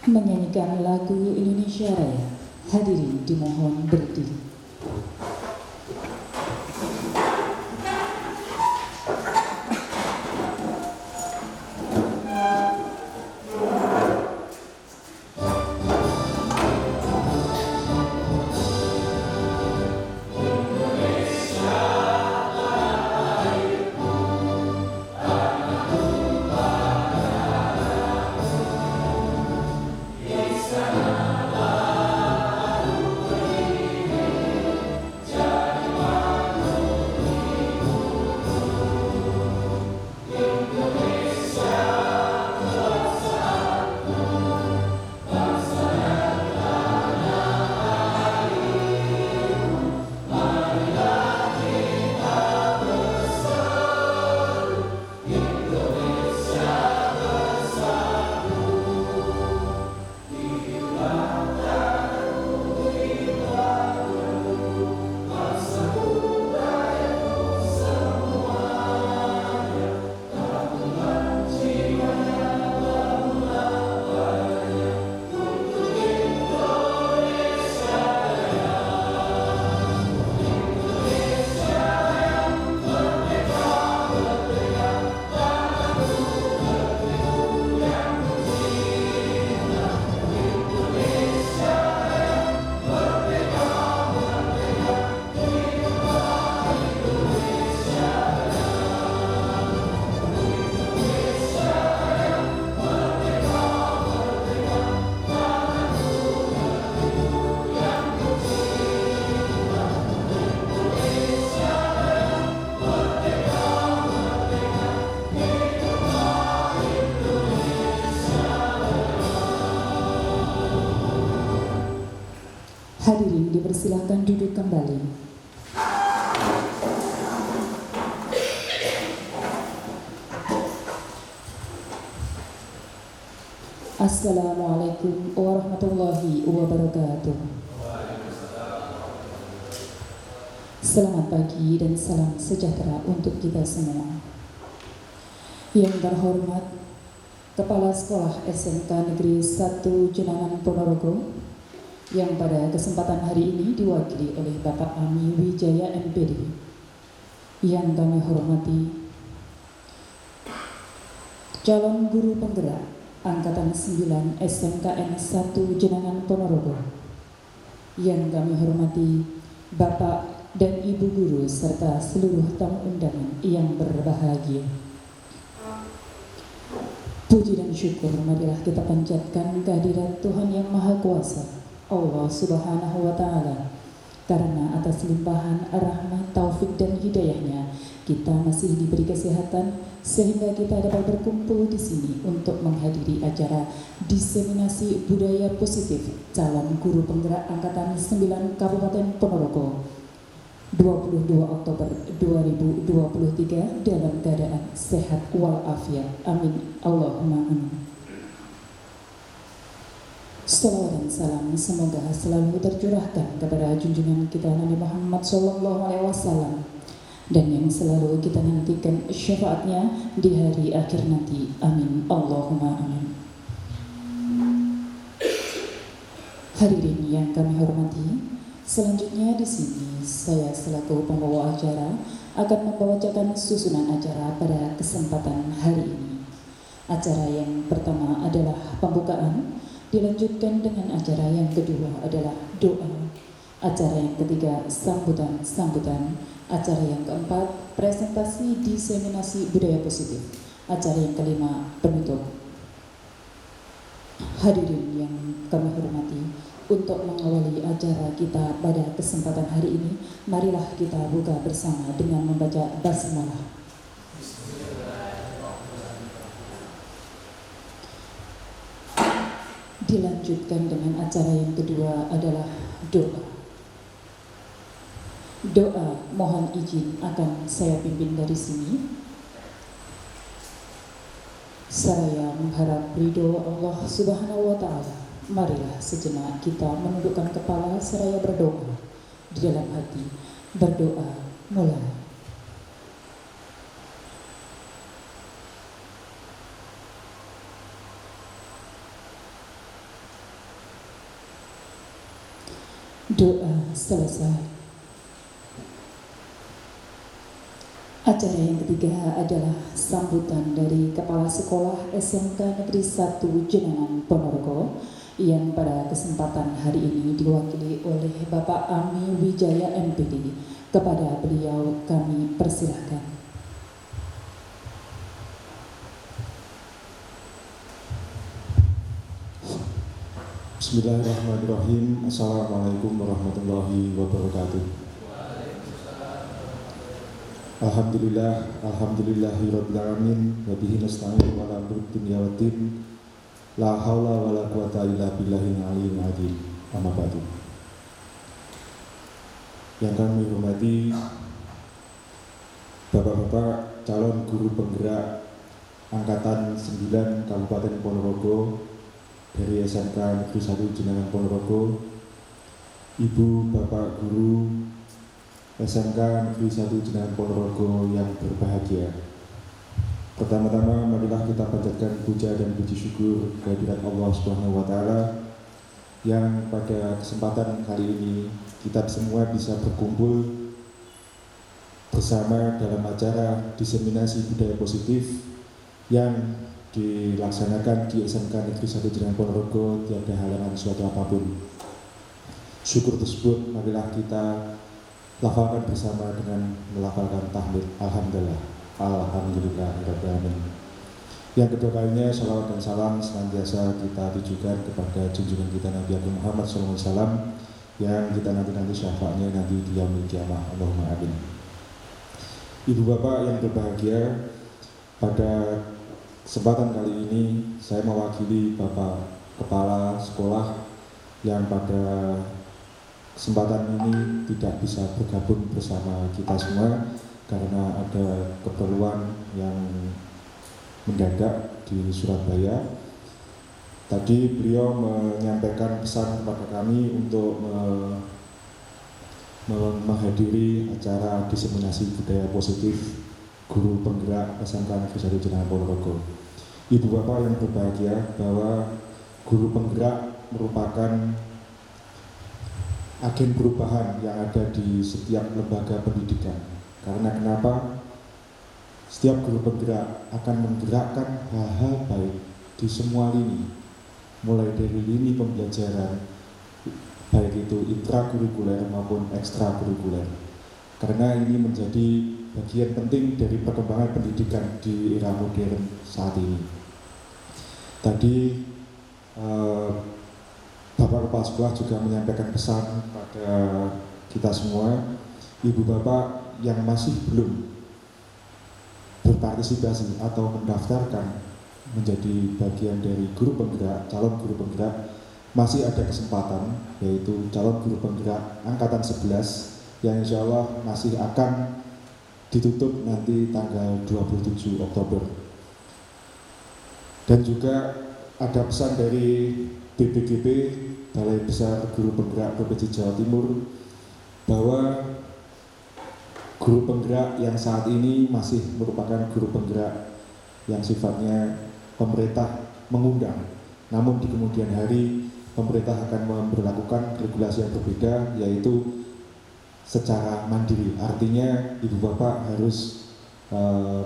menyanyikan lagu Indonesia Raya. Hadirin dimohon berdiri. Hadirin dipersilakan duduk kembali. Assalamualaikum warahmatullahi wabarakatuh. Selamat pagi dan salam sejahtera untuk kita semua. Yang terhormat Kepala Sekolah SMK Negeri 1 Jenangan Ponorogo, yang pada kesempatan hari ini diwakili oleh Bapak Ami Wijaya MPD. Yang kami hormati calon guru penggerak Angkatan 9 SMKN 1 Jenangan Ponorogo. Yang kami hormati Bapak dan Ibu guru serta seluruh tamu undangan yang berbahagia. Puji dan syukur marilah kita panjatkan kehadirat Tuhan Yang Maha Kuasa, Allah Subhanahu wa Ta'ala, karena atas limpahan rahmat, taufik dan hidayahnya kita masih diberi kesehatan sehingga kita dapat berkumpul di sini untuk menghadiri acara diseminasi budaya positif calon guru penggerak Angkatan 9 Kabupaten Ponorogo 22 Oktober 2023 dalam keadaan sehat walafiat. Amin. Allahumma amin. Salawat dan salam semoga selalu tercurahkan kepada junjungan kita Nabi Muhammad SAW dan yang selalu kita nantikan syafaatnya di hari akhir nanti. Amin. Allahumma amin. Hadirin yang kami hormati, selanjutnya di sini saya selaku pembawa acara akan membawakan susunan acara pada kesempatan hari ini. Acara yang pertama adalah pembukaan, dilanjutkan dengan acara yang kedua adalah doa, acara yang ketiga sambutan, acara yang keempat presentasi diseminasi budaya positif, acara yang kelima penutup. Hadirin yang kami hormati, untuk mengawali acara kita pada kesempatan hari ini, marilah kita buka bersama dengan membaca basmalah. Dilanjutkan dengan acara yang kedua adalah doa. Doa mohon izin akan saya pimpin dari sini. Saya mengharap ridho Allah Subhanahu wa Ta'ala. Marilah sejenak kita menundukkan kepala seraya berdoa di dalam hati. Berdoa mulai. Doa selesai. Acara yang ketiga adalah sambutan dari Kepala Sekolah SMK Negeri 1 Jenangan Ponorogo yang pada kesempatan hari ini diwakili oleh Bapak Ami Wijaya MPD. Kepada beliau kami persilahkan. Bismillahirrahmanirrahim. Assalamualaikum warahmatullahi wabarakatuh. Alhamdulillahirabbil alamin wa bihi nasta'in ala amri dunya waddin. La haula wala quwata illa billahil aliyyil azim. Amma ba'du. Yang kami hormati Bapak-bapak calon guru penggerak angkatan 9 Kabupaten Ponorogo dari SMK Negeri 1 Jenangan Ponorogo, Ibu Bapak Guru SMK Negeri 1 Jenangan Ponorogo yang berbahagia. Pertama-tama marilah kita panjatkan puja dan puji syukur kehadirat Allah Subhanahu wa taala yang pada kesempatan kali ini kita semua bisa berkumpul bersama dalam acara diseminasi budaya positif yang dilaksanakan di SMK Negeri 1 Jenangan Ponorogo tiada halangan suatu apapun. Syukur tersebut marilah kita lafalkan bersama dengan melafalkan tahmid Alhamdulillah, Alhamdulillahirabbil alamin. Yang kedua kalinya salawat dan salam senantiasa kita tujukan kepada junjungan kita Nabi Agung Muhammad SAW yang kita nanti syafaatnya nanti di yaumil qiyamah. Allahumma amin. Ibu bapak yang berbahagia, pada kesempatan kali ini saya mewakili Bapak Kepala Sekolah yang pada kesempatan ini tidak bisa bergabung bersama kita semua karena ada keperluan yang mendadak di Surabaya. Tadi beliau menyampaikan pesan kepada kami untuk menghadiri acara diseminasi budaya positif guru penggerak SMK Negeri 1 Jenangan Ponorogo. Ibu bapak yang berbahagia, bahwa guru penggerak merupakan agen perubahan yang ada di setiap lembaga pendidikan. Karena kenapa? Setiap guru penggerak akan menggerakkan hal-hal baik di semua lini, mulai dari lini pembelajaran, baik itu intrakurikuler maupun ekstrakurikuler. Karena ini menjadi bagian penting dari perkembangan pendidikan di era modern saat ini. Tadi Bapak Kepala Sekolah juga menyampaikan pesan pada kita semua, ibu bapak yang masih belum berpartisipasi atau mendaftarkan menjadi bagian dari guru penggerak, calon guru penggerak, masih ada kesempatan, yaitu calon guru penggerak angkatan 11 yang insya Allah masih akan ditutup nanti tanggal 27 Oktober. Dan juga ada pesan dari BPGP, Balai Besar Guru Penggerak Provinsi Jawa Timur, bahwa guru penggerak yang saat ini masih merupakan guru penggerak yang sifatnya pemerintah mengundang, namun di kemudian hari pemerintah akan memberlakukan regulasi yang berbeda, yaitu secara mandiri. Artinya ibu bapak harus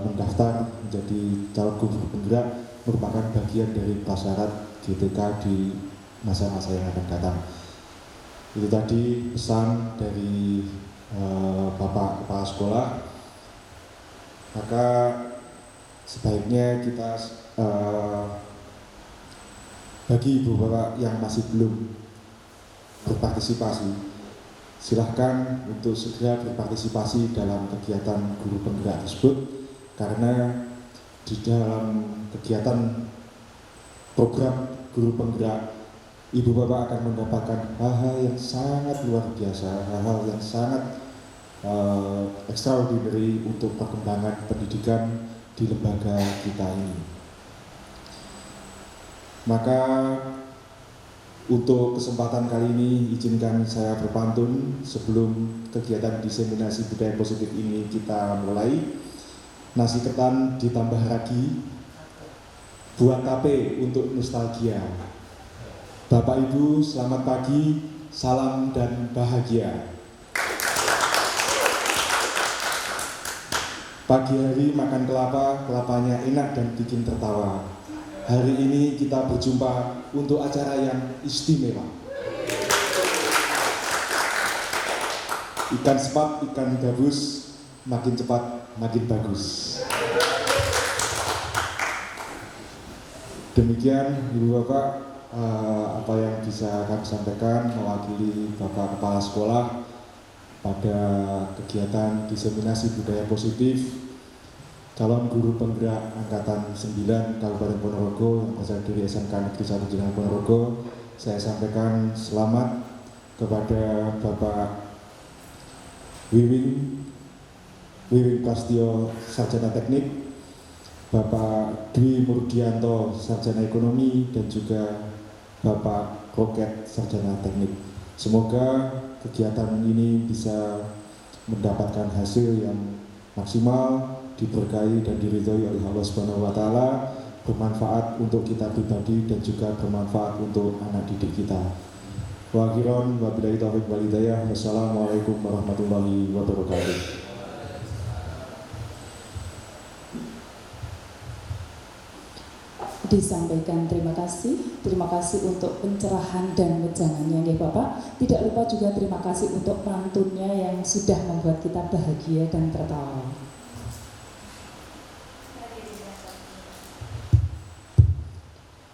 mendaftar menjadi calon guru penggerak merupakan bagian dari prasyarat GTK di masa-masa yang akan datang. Itu tadi pesan dari Bapak Kepala Sekolah. Maka sebaiknya kita bagi ibu bapak yang masih belum berpartisipasi, silahkan untuk segera berpartisipasi dalam kegiatan guru penggerak tersebut, karena di dalam kegiatan program guru penggerak, ibu bapak akan mendapatkan hal-hal yang sangat luar biasa, hal-hal yang sangat extraordinary untuk perkembangan pendidikan di lembaga kita ini. Maka untuk kesempatan kali ini izinkan saya berpantun sebelum kegiatan diseminasi budaya positif ini kita mulai. Nasi ketan ditambah ragi, buat tape untuk nostalgia. Bapak Ibu, selamat pagi. salam dan bahagia. Pagi hari makan kelapa, kelapanya enak dan bikin tertawa. Hari ini kita berjumpa untuk acara yang istimewa. Ikan sepat, ikan gabus, makin cepat, makin bagus. Demikian Ibu Bapak, apa yang bisa kami sampaikan mewakili Bapak Kepala Sekolah pada kegiatan diseminasi budaya positif calon guru penggerak Angkatan 9 Kabupaten Ponorogo yang berasal dari SMK Negeri 1 Jenderal Ponorogo. Saya sampaikan selamat kepada Bapak Wiwing Prastio Sarjana Teknik, Bapak Dwi Murdianto Sarjana Ekonomi, dan juga Bapak Kroket Sarjana Teknik. Semoga kegiatan ini bisa mendapatkan hasil yang maksimal, diberkahi dan diridhoi oleh Allah Subhanahu wa taala, bermanfaat untuk kita pribadi dan juga bermanfaat untuk anak didik kita. Wa akhiran wabillahi taufiq wal hidayah. Wassalamualaikum warahmatullahi wabarakatuh. Disampaikan terima kasih untuk pencerahan dan wejangannya ya Bapak. Tidak lupa juga terima kasih untuk pantunnya yang sudah membuat kita bahagia dan tertawa.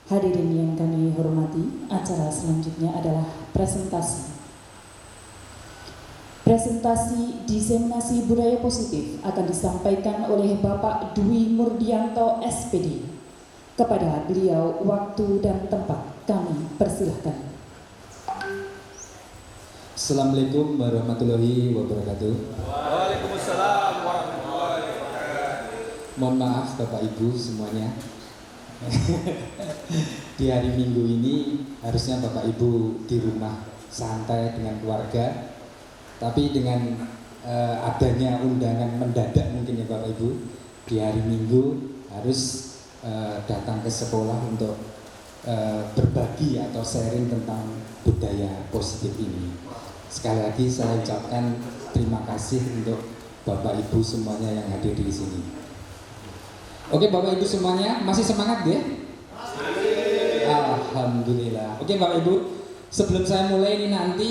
Hadirin yang kami hormati, acara selanjutnya adalah presentasi. Presentasi diseminasi budaya positif akan disampaikan oleh Bapak Dwi Murdianto SPD. Kepada beliau waktu dan tempat kami persilahkan. Assalamualaikum warahmatullahi wabarakatuh. Waalaikumsalam warahmatullahi wabarakatuh. Mohon maaf Bapak Ibu semuanya. Di hari Minggu ini harusnya Bapak Ibu di rumah santai dengan keluarga, tapi dengan adanya undangan mendadak mungkin ya Bapak Ibu, di hari Minggu harus datang ke sekolah untuk berbagi atau sharing tentang budaya positif ini. Sekali lagi saya ucapkan terima kasih untuk Bapak Ibu semuanya yang hadir di sini. Oke Bapak Ibu semuanya, masih semangat ya? Alhamdulillah. Oke Bapak Ibu, sebelum saya mulai ini nanti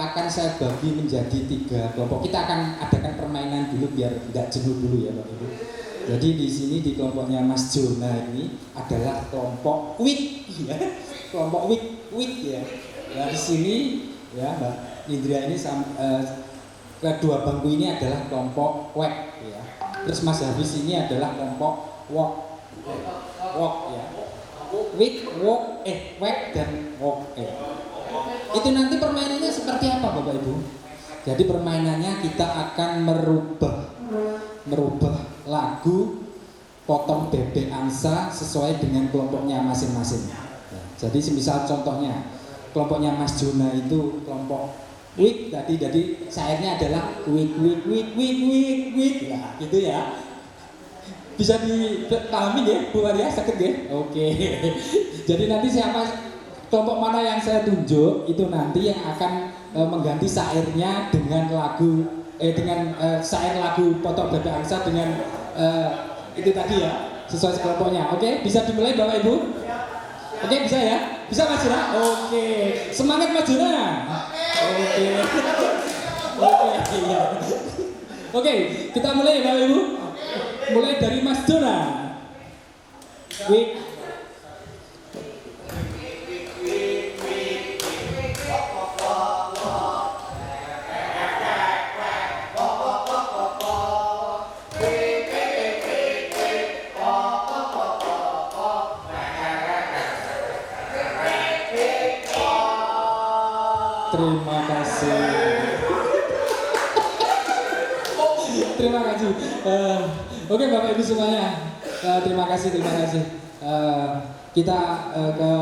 akan saya bagi menjadi 3 kelompok. Kita akan adakan permainan dulu biar tidak jenuh dulu ya Bapak Ibu. Jadi di sini di kelompoknya Mas Jona ini adalah kelompok wik ya. Kelompok wik ya. Nah, di sini ya Mbak Indra ini kedua bangku ini adalah kelompok wek ya. Terus Mas Hafiz ini adalah kelompok walk ya. Wik, walk, wek dan walk. Itu nanti permainannya seperti apa Bapak Ibu? Jadi permainannya kita akan merubah lagu potong bebek angsa sesuai dengan kelompoknya masing-masing. Jadi semisal contohnya kelompoknya Mas Jona itu kelompok wik tadi, jadi syairnya adalah wik ya, gitu ya. Bisa dipahami ya Bu Maria, sakit ya? Oke. Jadi nanti siapa kelompok mana yang saya tunjuk itu nanti yang akan mengganti syairnya dengan lagu syair lagu potong bebek angsa dengan itu tadi ya, sesuai kelompoknya. Oke, bisa dimulai Bapak Ibu? Oke, bisa ya? Bisa Mas Jona? Oke. Semangat Mas Jona. Oke, kita mulai ya Bapak Ibu. Mulai dari Mas Jona. Wik. Terima kasih. Terima kasih. Oke Bapak Ibu semuanya, terima kasih. Kita ke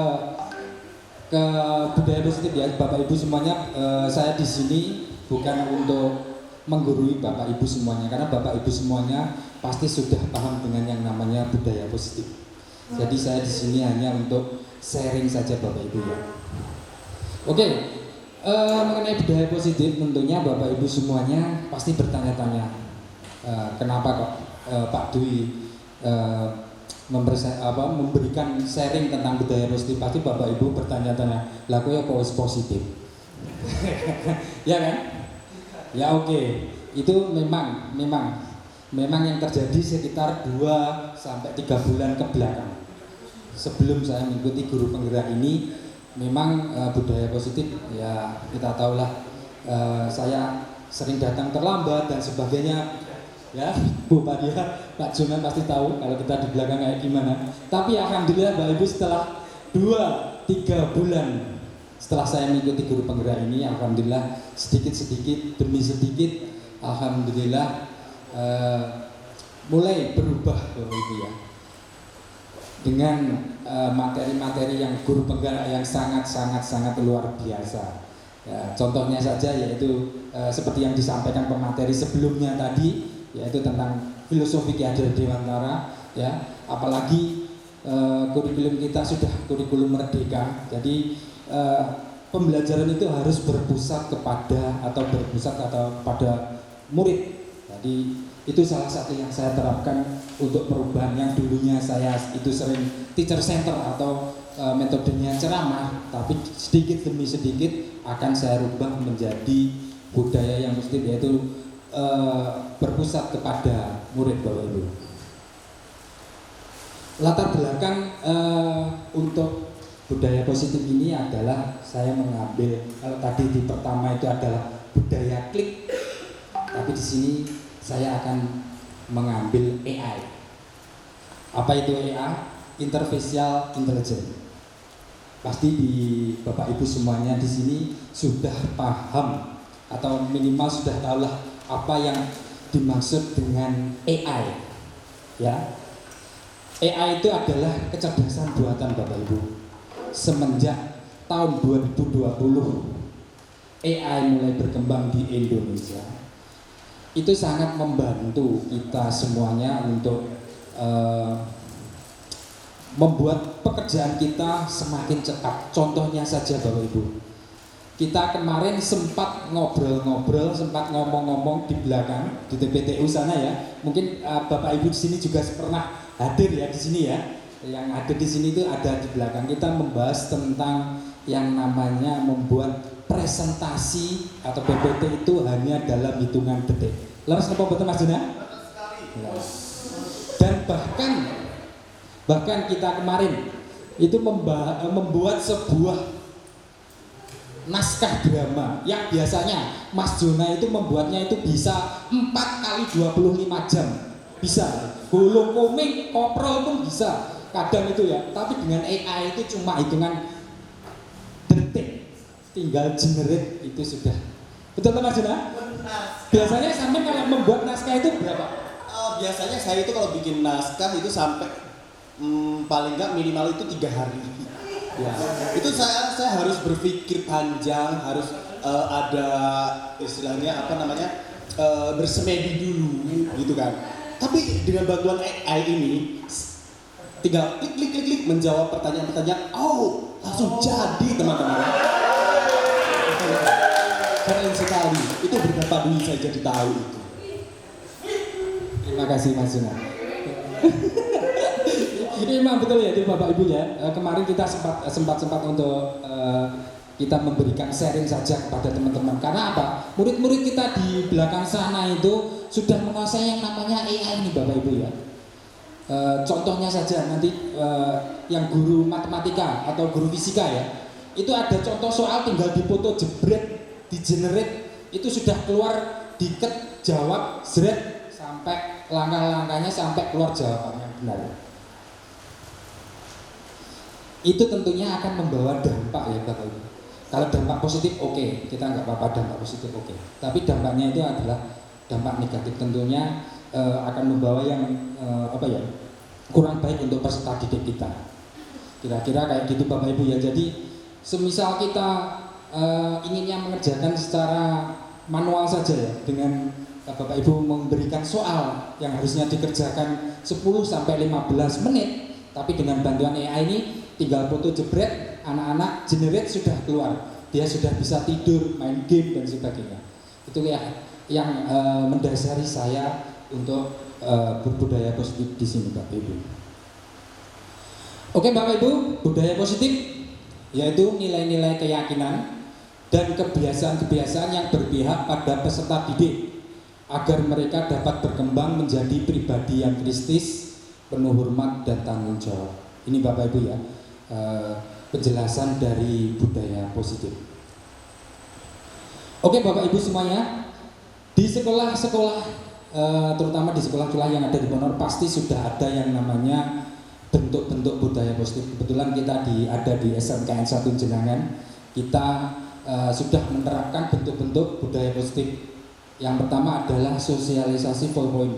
budaya positif ya Bapak Ibu semuanya. Saya di sini bukan untuk menggurui Bapak Ibu semuanya, karena Bapak Ibu semuanya pasti sudah paham dengan yang namanya budaya positif. Jadi saya di sini hanya untuk sharing saja Bapak Ibu ya. Oke, mengenai budaya positif tentunya Bapak Ibu semuanya pasti bertanya-tanya kenapa kok Pak Dwi memberikan sharing tentang budaya positif. Pasti Bapak Ibu bertanya-tanya, lah kok ya kok positif? Ya kan? Ya oke. Itu memang yang terjadi sekitar 2 sampai 3 bulan ke belakang. Sebelum saya mengikuti guru penggerak ini, memang budaya positif ya kita tahulah, saya sering datang terlambat dan sebagainya ya. Bu Padia, Pak Jonan pasti tahu kalau kita di belakang kayak gimana. Tapi alhamdulillah Bapak Ibu setelah 2-3 bulan setelah saya mengikuti guru penggerak ini, alhamdulillah sedikit demi sedikit alhamdulillah mulai berubah Bapak Ibu ya, dengan materi-materi yang guru penggerak yang sangat luar biasa ya. Contohnya saja yaitu seperti yang disampaikan pemateri sebelumnya tadi, yaitu tentang filosofi Ki Hajar Dewantara ya. Apalagi kurikulum kita sudah kurikulum merdeka, jadi pembelajaran itu harus berpusat pada murid. Jadi itu salah satu yang saya terapkan untuk perubahan yang dulunya saya itu sering teacher center atau metodenya ceramah, tapi sedikit demi sedikit akan saya rubah menjadi budaya yang positif, yaitu berpusat kepada murid Bapak Ibu. Latar belakang untuk budaya positif ini adalah saya mengambil, kalau tadi di pertama itu adalah budaya klik, tapi di sini saya akan mengambil AI. Apa itu AI? Artificial Intelligence. Pasti di Bapak Ibu semuanya di sini sudah paham atau minimal sudah tahulah apa yang dimaksud dengan AI. Ya. AI itu adalah kecerdasan buatan Bapak Ibu. Semenjak tahun 2020 AI mulai berkembang di Indonesia, itu sangat membantu kita semuanya untuk membuat pekerjaan kita semakin cepat. Contohnya saja Bapak Ibu, kita kemarin sempat ngobrol-ngobrol, sempat ngomong-ngomong di belakang di TPTU sana ya. Mungkin Bapak Ibu di sini juga pernah hadir ya di sini ya. Yang hadir di sini itu ada di belakang. Kita membahas tentang yang namanya membuat presentasi atau PPT itu hanya dalam hitungan detik. Leres apa betul Mas Juna? Dan bahkan kita kemarin itu membuat sebuah naskah drama yang biasanya Mas Jona itu membuatnya itu bisa 4 kali 25 jam. Bisa. Gulung komik, koprol pun bisa. Kadang itu ya. Tapi dengan AI itu cuma hitungan detik. Tinggal generate itu sudah. Betul Mas Jona? Biasanya sampai kalau membuat naskah itu berapa? Biasanya saya itu kalau bikin naskah itu sampai paling nggak minimal itu 3 hari. Ya. Itu saya harus berpikir panjang, harus ada istilahnya apa namanya bersemedi dulu gitu kan. Tapi dengan bantuan AI ini tinggal klik menjawab pertanyaan-pertanyaan, langsung jadi teman-teman. Keren sekali. Itu berapa duit saya jadi tahu itu. Terima kasih Mas Juna. Ini memang betul ya, Bapak Ibu ya. Kemarin kita sempat untuk kita memberikan sharing saja kepada teman-teman. Karena apa? Murid-murid kita di belakang sana itu sudah menguasai yang namanya AI ini Bapak Ibu ya. Contohnya saja nanti yang guru matematika atau guru fisika ya, itu ada contoh soal tinggal dipoto jebret, di generate itu sudah keluar, diket, jawab, zret, sampai langkah-langkahnya sampai keluar jawaban yang benar. Itu tentunya akan membawa dampak ya Bapak Ibu. Kalau dampak positif oke, kita nggak apa-apa dampak positif oke. Tapi dampaknya itu adalah dampak negatif, tentunya akan membawa yang kurang baik untuk peserta didik kita. Kira-kira kayak gitu Bapak Ibu ya. Jadi semisal kita inginnya mengerjakan secara manual saja ya, dengan Bapak Ibu memberikan soal yang harusnya dikerjakan 10-15 menit, tapi dengan bantuan AI ini tinggal foto jebret, anak-anak generate sudah keluar. dia sudah bisa tidur, main game dan sebagainya. Itu ya yang mendasari saya untuk berbudaya positif di sini, Bapak Ibu. Oke, Bapak Ibu, budaya positif yaitu nilai-nilai keyakinan dan kebiasaan-kebiasaan yang berpihak pada peserta didik agar mereka dapat berkembang menjadi pribadi yang kristis, penuh hormat dan tanggung jawab. Ini Bapak Ibu ya, penjelasan dari budaya positif. Oke Bapak Ibu semuanya, di sekolah-sekolah, terutama di sekolah-sekolah yang ada di Ponorogo pasti sudah ada yang namanya bentuk-bentuk budaya positif. Kebetulan kita ada di SMKN 1 Jenangan, kita sudah menerapkan bentuk-bentuk budaya positif. Yang pertama adalah sosialisasi 4point.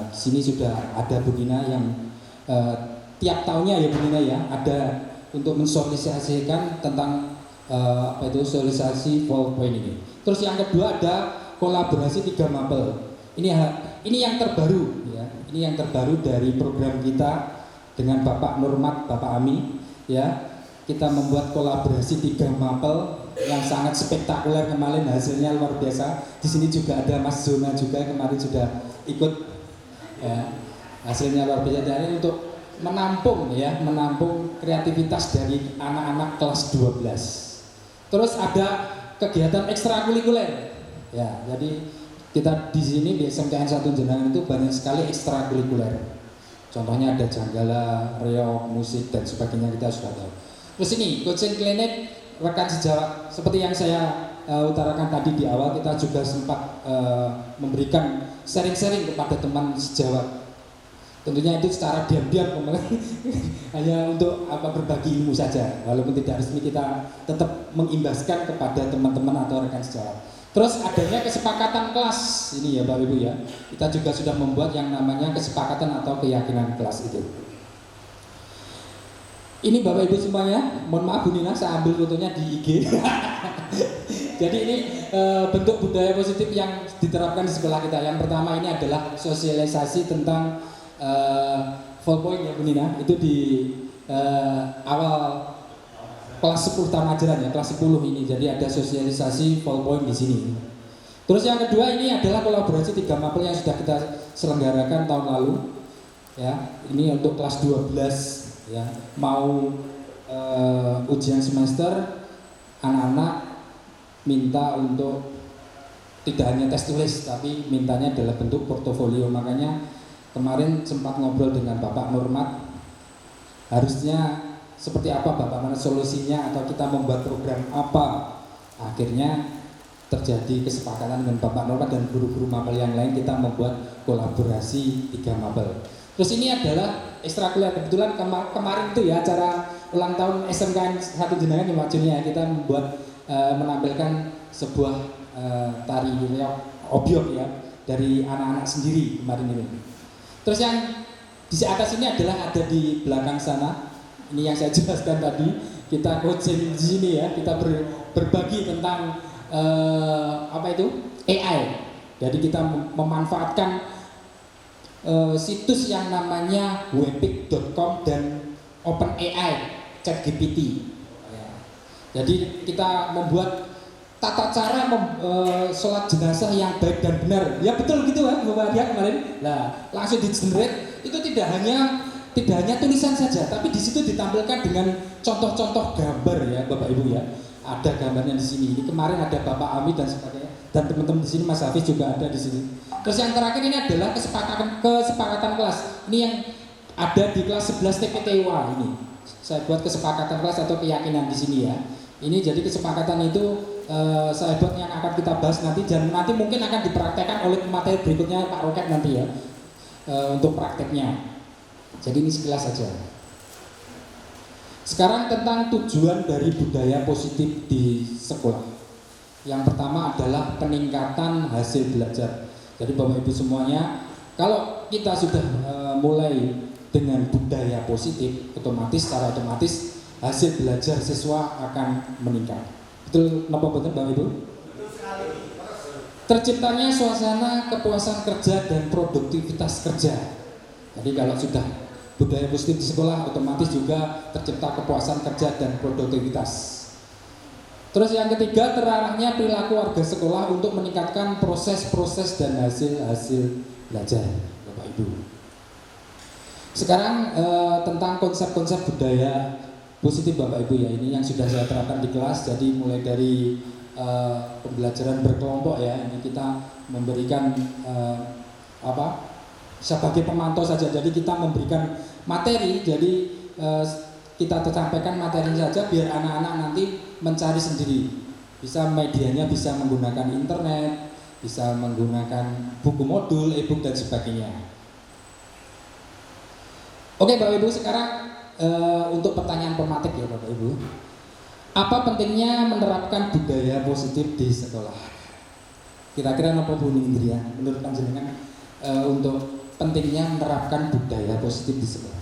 Di sini sudah ada Bu Nina yang tiap tahunnya ya Bu Nina ya, ada untuk mensosialisasikan tentang sosialisasi 4point ini. Terus yang kedua ada kolaborasi 3 mapel. Ini yang terbaru ya. Ini yang terbaru dari program kita dengan Bapak Nurmat, Bapak Ami ya. Kita membuat kolaborasi 3 mapel yang sangat spektakuler kemarin, hasilnya luar biasa. Di sini juga ada Mas Zona juga kemarin sudah ikut ya. Hasilnya luar biasa dari untuk menampung kreativitas dari anak-anak kelas 12. Terus ada kegiatan ekstrakurikuler. Ya, jadi kita di sini di SMKN 1 Jenangan itu banyak sekali ekstrakurikuler. Contohnya ada janggala, reog, musik dan sebagainya, kita sudah tahu. Terus ini coaching klinik rekan sejawat seperti yang saya utarakan tadi di awal, kita juga sempat memberikan sharing-sharing kepada teman sejawat. Tentunya itu secara diam-diam hanya untuk berbagi ilmu saja, walaupun tidak resmi, kita tetap mengimbaskan kepada teman-teman atau rekan sejawat. Terus adanya kesepakatan kelas ini ya Bapak Ibu ya, kita juga sudah membuat yang namanya kesepakatan atau keyakinan kelas itu. Ini Bapak Ibu semuanya, mohon maaf Bu Nina, saya ambil fotonya di IG. Jadi ini bentuk budaya positif yang diterapkan di sekolah kita. Yang pertama ini adalah sosialisasi tentang 4 point ya Bu Nina. Itu di awal kelas 10 tahun ajaran ya, kelas 10 ini. Jadi ada sosialisasi 4 point di sini. Terus yang kedua ini adalah kolaborasi 3 mapel yang sudah kita selenggarakan tahun lalu. Ya, ini untuk kelas 12 ya, mau ujian semester, anak-anak minta untuk tidak hanya tes tulis tapi mintanya adalah bentuk portofolio. Makanya kemarin sempat ngobrol dengan Bapak Nurmat, harusnya seperti apa Bapak, mana solusinya atau kita membuat program apa. Akhirnya terjadi kesepakatan dengan Bapak Nurmat dan guru-guru mapel yang lain, kita membuat kolaborasi 3 mapel. Terus ini adalah ekstrakurikuler. Kebetulan kemarin itu ya acara ulang tahun SMKN 1 Jenangan yang majunya, kita membuat menampilkan sebuah tari obyok ya dari anak-anak sendiri kemarin ini. Terus yang di atas ini adalah ada di belakang sana. Ini yang saya jelaskan tadi, kita coaching di sini ya, kita berbagi tentang AI. Jadi kita memanfaatkan situs yang namanya webpic.com dan OpenAI, ChatGPT. Ya. Jadi kita membuat tata cara sholat jenazah yang baik dan benar. Ya betul gitu kan Bapak dia kemarin. Nah, langsung di-generate. Itu tidak hanya tulisan saja, tapi di situ ditampilkan dengan contoh-contoh gambar ya Bapak Ibu ya. Ada gambarnya di sini. Ini kemarin ada Bapak Ami dan sebagainya. Dan teman-teman di sini Mas Hafiz juga ada di sini. Terus yang terakhir ini adalah kesepakatan kelas. Ini yang ada di kelas 11 TPTUA ini. Saya buat kesepakatan kelas atau keyakinan di sini ya. Ini jadi kesepakatan itu saya buat yang akan kita bahas nanti, dan nanti mungkin akan dipraktekkan oleh materi berikutnya Pak Roket nanti ya untuk prakteknya. Jadi ini sekilas saja. Sekarang tentang tujuan dari budaya positif di sekolah. Yang pertama adalah peningkatan hasil belajar. Jadi Bapak Ibu semuanya, kalau kita sudah mulai dengan budaya positif, secara otomatis hasil belajar siswa akan meningkat. Betul napa betul Bapak Ibu? Betul sekali. Terciptanya suasana kepuasan kerja dan produktivitas kerja. Jadi kalau sudah budaya positif di sekolah, otomatis juga tercipta kepuasan kerja dan produktivitas. Terus yang ketiga, terarahnya perilaku warga sekolah untuk meningkatkan proses-proses dan hasil-hasil belajar, Bapak Ibu. Sekarang tentang konsep-konsep budaya positif Bapak Ibu ya, ini yang sudah saya terapkan di kelas. Jadi mulai dari pembelajaran berkelompok ya, ini kita memberikan sebagai pemantau saja. Jadi kita memberikan materi, jadi kita sampaikan materi saja biar anak-anak nanti mencari sendiri. Bisa medianya bisa menggunakan internet, bisa menggunakan buku modul, e-book dan sebagainya. Oke Bapak Ibu, sekarang untuk pertanyaan pematik ya Bapak Ibu. Apa pentingnya menerapkan budaya positif di sekolah? Kira-kira apa Bu Indria menurut panjenengan untuk pentingnya menerapkan budaya positif di sekolah?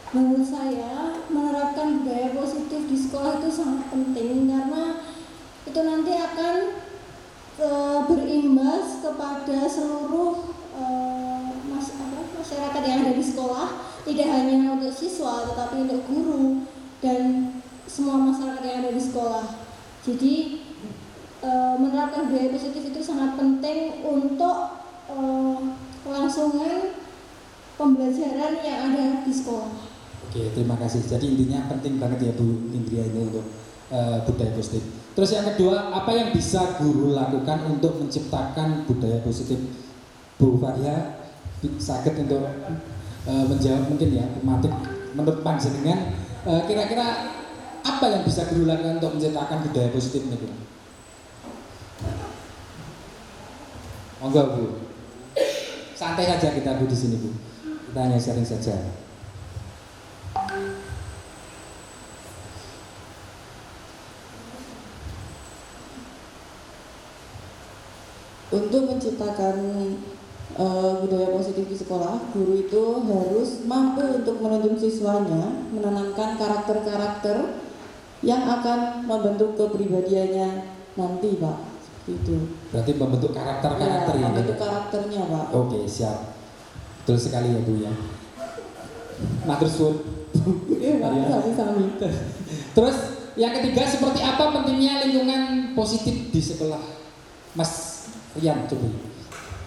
Menurut saya menerapkan budaya positif di sekolah itu sangat penting karena itu nanti akan berimbas kepada seluruh masyarakat yang ada di sekolah, tidak hanya untuk siswa tetapi untuk guru dan semua masyarakat yang ada di sekolah. Jadi menerapkan budaya positif itu sangat penting untuk kelangsungan pembelajaran yang ada di sekolah. Oke, terima kasih. Jadi intinya penting banget ya Bu Indria ini untuk budaya positif. Terus yang kedua, apa yang bisa guru lakukan untuk menciptakan budaya positif? Bu Faria sakit untuk menjawab mungkin ya, tematik menurut panjenengan kira-kira apa yang bisa guru lakukan untuk menciptakan budaya positif ini Bu? Monggo Bu. Santai saja kita Bu di sini Bu. Kita hanya sharing saja. Untuk menciptakan budaya positif di sekolah, guru itu harus mampu untuk menuntun siswanya menanamkan karakter-karakter yang akan membentuk kepribadiannya nanti, Pak. Seperti itu. Berarti membentuk karakter-karakter ya, ini. membentuk karakternya, Pak. Oke, siap. Betul sekali ya Bu ya. Matur suwun. Terus yang ketiga, seperti apa pentingnya lingkungan positif di sekolah? Mas Rian, coba.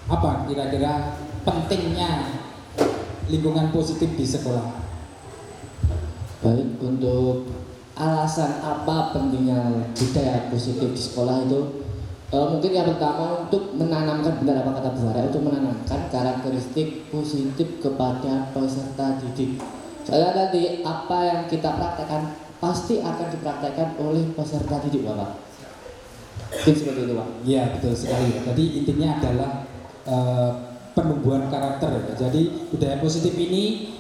Apa kira-kira pentingnya lingkungan positif di sekolah? Baik, untuk alasan apa pentingnya budaya positif di sekolah itu mungkin yang pertama untuk menanamkan, benar apa kata Bu Farah, untuk menanamkan karakteristik positif kepada peserta didik. Soalnya nanti apa yang kita praktekkan pasti akan dipraktekkan oleh peserta didik, Bapak. Mungkin seperti itu, Pak. Iya, betul sekali. Jadi intinya adalah penumbuhan karakter ya. Jadi budaya positif ini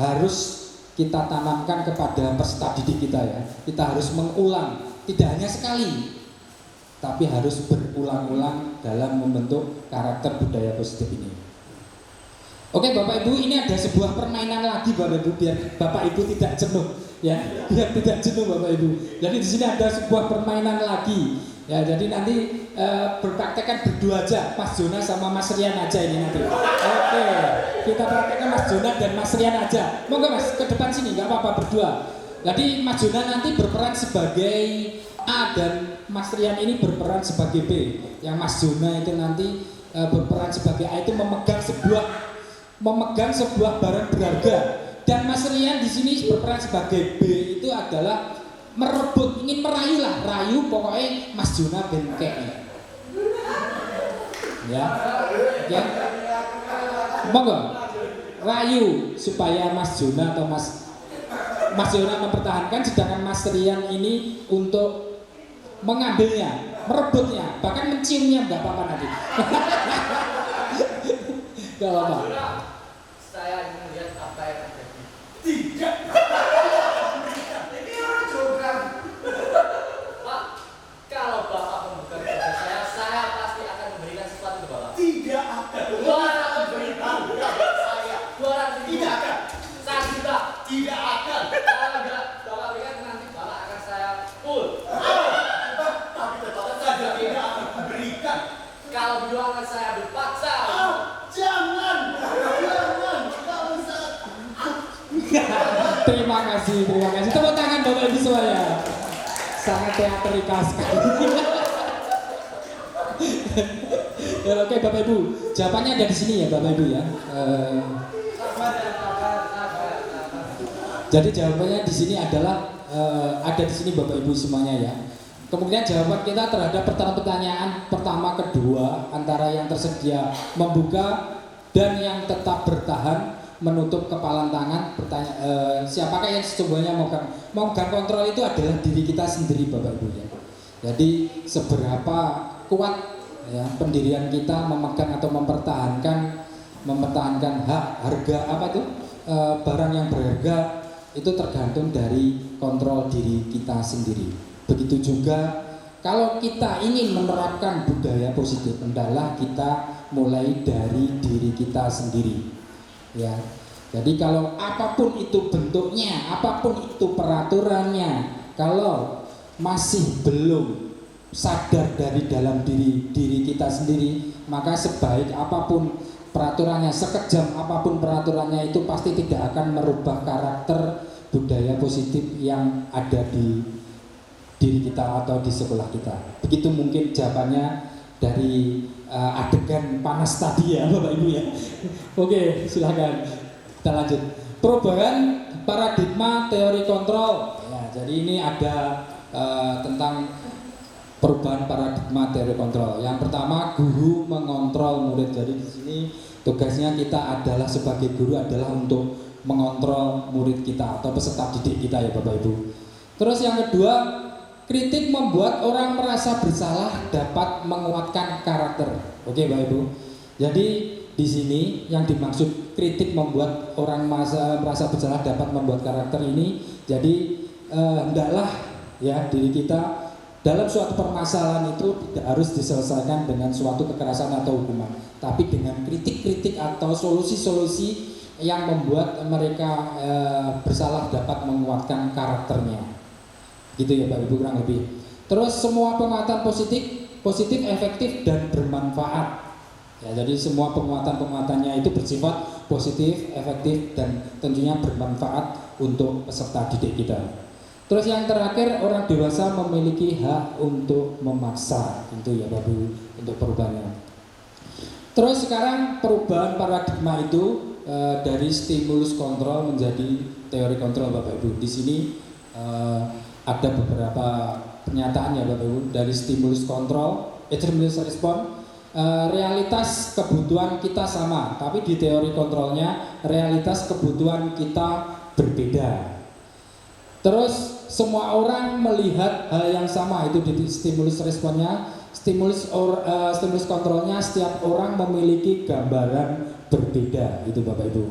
harus kita tanamkan kepada peserta didik kita ya. Kita harus mengulang, tidak hanya sekali, tapi harus berulang-ulang dalam membentuk karakter budaya positif ini. Oke Bapak Ibu, ini ada sebuah permainan lagi Bapak Ibu biar Bapak Ibu tidak jenuh ya, biar tidak jenuh Bapak Ibu. Jadi di sini ada sebuah permainan lagi. Ya, jadi nanti berpraktekkan berdua aja, Mas Jona sama Mas Rian aja ini nanti. Oke, kita praktekkan Mas Jona dan Mas Rian aja. Monggo Mas ke depan sini, nggak apa-apa berdua. Jadi Mas Jona nanti berperan sebagai A dan Mas Rian ini berperan sebagai B. Yang Mas Jona itu nanti berperan sebagai A, itu memegang sebuah barang berharga. Dan Mas Rian di sini berperan sebagai B, itu adalah merebut, ingin merayu lah, rayu pokoknya Mas Jona bengkek ya, ya, monggo rayu supaya Mas Jona atau Mas Jona mempertahankan, sedangkan Mas Rian ini untuk mengambilnya, merebutnya, bahkan menciumnya nggak apa-apa nanti. Nggak apa-apa. Saya ingin melihat apa yang terjadi. Tidak. Pak, kalau Bapak membuka kepada saya pasti akan memberikan sesuatu ke Bapak. Tidak akan. Bapak akan berikan saya. Tidak akan. Saya juga. Tidak akan. Kalau enggak Bapak berikan, nanti Bapak akan saya full. Tapi tetap saja tidak akan kuberikan. Kalau beliau akan saya berpaksa. Jangan. Kalau saat Terima kasih. Tepuk tangan Bapak Ibu semuanya. Sangat teatrikal sekali. Ya, oke Bapak Ibu, jawabannya ada di sini ya Bapak Ibu ya. Jadi jawabannya di sini adalah ada di sini Bapak Ibu semuanya ya. Kemudian jawaban kita terhadap pertanyaan pertama, kedua antara yang tersedia membuka dan yang tetap bertahan menutup kepalan tangan. Siapakah yang sesungguhnya memegang kontrol itu adalah diri kita sendiri Bapak Ibu ya. Jadi seberapa kuat ya pendirian kita memegang atau mempertahankan hak harga barang yang berharga itu tergantung dari kontrol diri kita sendiri. Begitu juga kalau kita ingin menerapkan budaya positif, hendaklah kita mulai dari diri kita sendiri. Ya. Jadi kalau apapun itu bentuknya, apapun itu peraturannya, kalau masih belum sadar dari dalam diri kita sendiri, maka sebaik apapun peraturannya, sekejam apapun peraturannya, itu pasti tidak akan merubah karakter budaya positif yang ada di diri kita atau di sekolah kita. Begitu mungkin jawabannya dari adegan panas tadi ya Bapak Ibu ya. Oke, silakan kita lanjut. Perubahan paradigma teori kontrol. Ya, jadi ini ada tentang perubahan paradigma teori kontrol. Yang pertama, guru mengontrol murid. Jadi di sini tugasnya kita adalah sebagai guru adalah untuk mengontrol murid kita atau peserta didik kita ya Bapak Ibu. Terus yang kedua, kritik membuat orang merasa bersalah dapat menguatkan karakter. Oke Bapak Ibu. Jadi di sini yang dimaksud kritik membuat orang merasa bersalah dapat membuat karakter ini. Jadi hendaklah ya diri kita dalam suatu permasalahan itu tidak harus diselesaikan dengan suatu kekerasan atau hukuman, tapi dengan kritik-kritik atau solusi-solusi yang membuat mereka bersalah dapat menguatkan karakternya. Gitu ya Bapak Ibu kurang lebih. Terus semua penguatan positif, efektif dan bermanfaat. Ya, jadi semua penguatannya itu bersifat positif, efektif dan tentunya bermanfaat untuk peserta didik kita. Terus yang terakhir, orang dewasa memiliki hak untuk memaksa. Itu ya Bapak Ibu untuk perubahannya. Terus sekarang perubahan paradigma itu dari stimulus kontrol menjadi teori kontrol Bapak Ibu. Di sini ada beberapa pernyataan ya Bapak Ibu dari stimulus kontrol, stimulus respon. Realitas kebutuhan kita sama, tapi di teori kontrolnya realitas kebutuhan kita berbeda. Terus semua orang melihat hal yang sama, itu di stimulus responnya. Stimulus kontrolnya setiap orang memiliki gambaran berbeda, itu Bapak Ibu.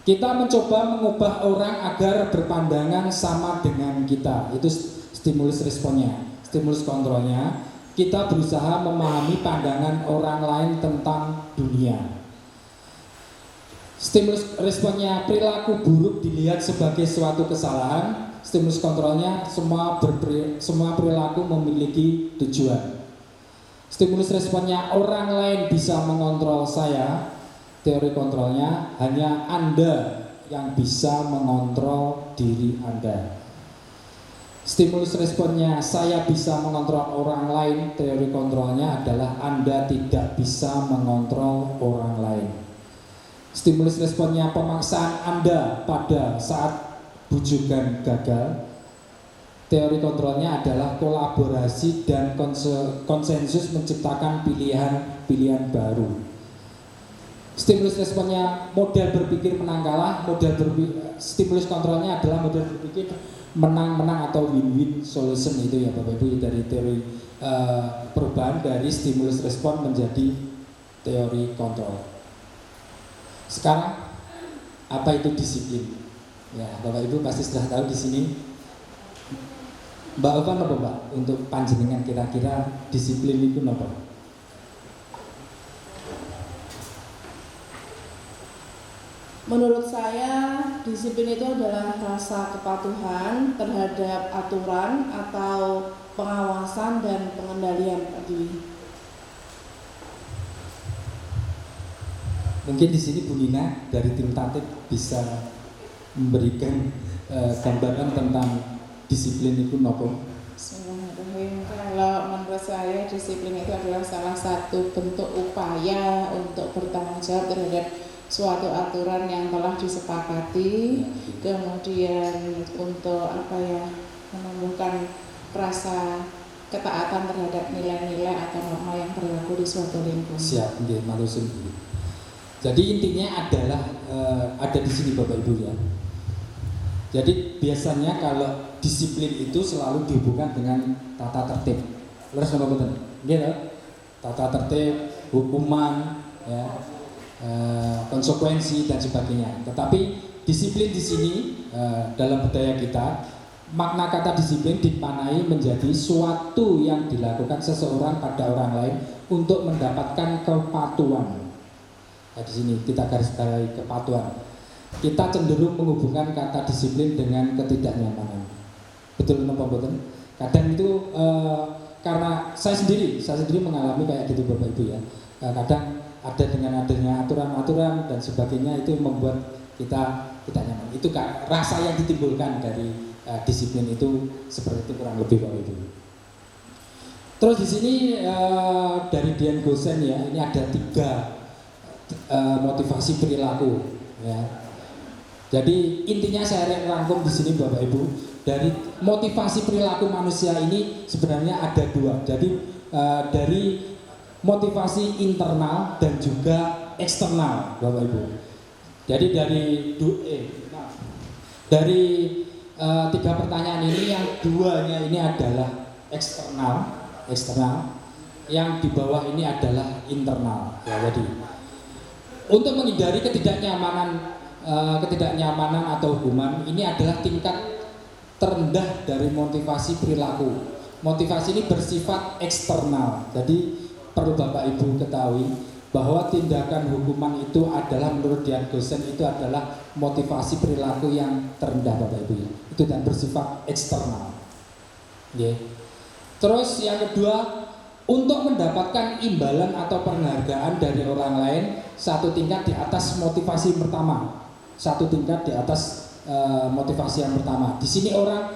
Kita mencoba mengubah orang agar berpandangan sama dengan kita, itu stimulus responnya. Stimulus kontrolnya, kita berusaha memahami pandangan orang lain tentang dunia. Stimulus responnya, perilaku buruk dilihat sebagai suatu kesalahan. Stimulus kontrolnya, semua perilaku memiliki tujuan. Stimulus responnya, orang lain bisa mengontrol saya. Teori kontrolnya, hanya Anda yang bisa mengontrol diri Anda. Stimulus responnya, saya bisa mengontrol orang lain. Teori kontrolnya adalah Anda tidak bisa mengontrol orang lain. Stimulus responnya, pemaksaan Anda pada saat bujukan gagal. Teori kontrolnya adalah kolaborasi dan konsensus menciptakan pilihan baru. Stimulus responnya, model berpikir menang kalah. Stimulus kontrolnya adalah model berpikir menang-menang atau win-win solution, itu ya Bapak Ibu dari teori perubahan dari stimulus respon menjadi teori kontrol. Sekarang apa itu disiplin? Ya Bapak Ibu pasti sudah tahu di sini. Mbak Ovan apa Mbak untuk panjenengan kira-kira disiplin itu apa? Menurut saya, disiplin itu adalah rasa kepatuhan terhadap aturan atau pengawasan dan pengendalian Pak Dwi. Mungkin di sini Bu Nina dari tim Tatip bisa memberikan gambaran tentang disiplin itu nopo. Bismillahirrahmanirrahim. Kalau menurut saya disiplin itu adalah salah satu bentuk upaya untuk bertanggung jawab terhadap suatu aturan yang telah disepakati, kemudian untuk menumbuhkan rasa ketaatan terhadap nilai-nilai atau norma yang berlaku di suatu lingkungan. Siap, nggih, matur suwun. Jadi intinya adalah ada di sini Bapak Ibu ya. Jadi biasanya kalau disiplin itu selalu dihubungkan dengan tata tertib. Leres napa mboten? Nggih to? Tata tertib, hukuman, ya, konsekuensi dan sebagainya. Tetapi disiplin di sini dalam budaya kita, makna kata disiplin dipanai menjadi suatu yang dilakukan seseorang pada orang lain untuk mendapatkan kepatuhan. Nah, di sini kita garis bawahi kepatuhan. Kita cenderung menghubungkan kata disiplin dengan ketidaknyamanan. Betul napa mboten? Kadang itu karena saya sendiri mengalami kayak gitu Bapak Ibu ya. Kadang ada dengan adanya aturan-aturan dan sebagainya itu membuat kita tidak nyaman. Itu rasa yang ditimbulkan dari disiplin itu seperti itu kurang lebih Bapak Ibu. Terus di sini dari Dian Gosen ya, ini ada 3 motivasi perilaku ya. Jadi intinya saya rangkum di sini Bapak Ibu, dari motivasi perilaku manusia ini sebenarnya ada 2. Jadi dari motivasi internal dan juga eksternal Bapak Ibu. Jadi dari 3 pertanyaan ini yang 2-nya ini adalah eksternal, yang di bawah ini adalah internal. Ya, jadi untuk menghindari ketidaknyamanan atau hukuman, ini adalah tingkat terendah dari motivasi perilaku. Motivasi ini bersifat eksternal. Jadi perlu Bapak Ibu ketahui bahwa tindakan hukuman itu adalah menurut Dian Gosen itu adalah motivasi perilaku yang terendah Bapak Ibu. Itu dan bersifat eksternal. Yeah. Terus yang kedua, untuk mendapatkan imbalan atau penghargaan dari orang lain satu tingkat di atas motivasi pertama. Satu tingkat di atas motivasi yang pertama. Di sini orang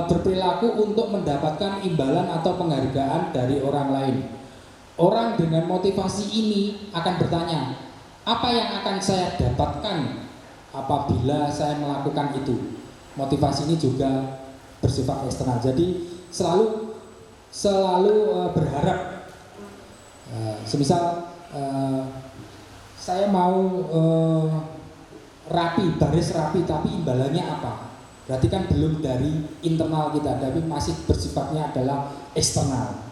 berperilaku untuk mendapatkan imbalan atau penghargaan dari orang lain. Orang dengan motivasi ini akan bertanya, apa yang akan saya dapatkan apabila saya melakukan itu? Motivasi ini juga bersifat eksternal. Jadi selalu berharap. Semisal saya mau baris rapi, tapi imbalannya apa? Berarti kan belum dari internal kita, tapi masih bersifatnya adalah eksternal.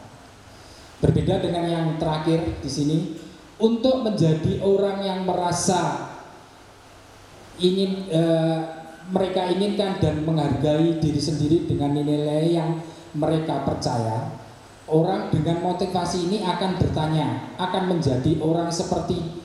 Berbeda dengan yang terakhir di sini, untuk menjadi orang yang merasa mereka inginkan dan menghargai diri sendiri dengan nilai yang mereka percaya, orang dengan motivasi ini akan bertanya, akan menjadi orang seperti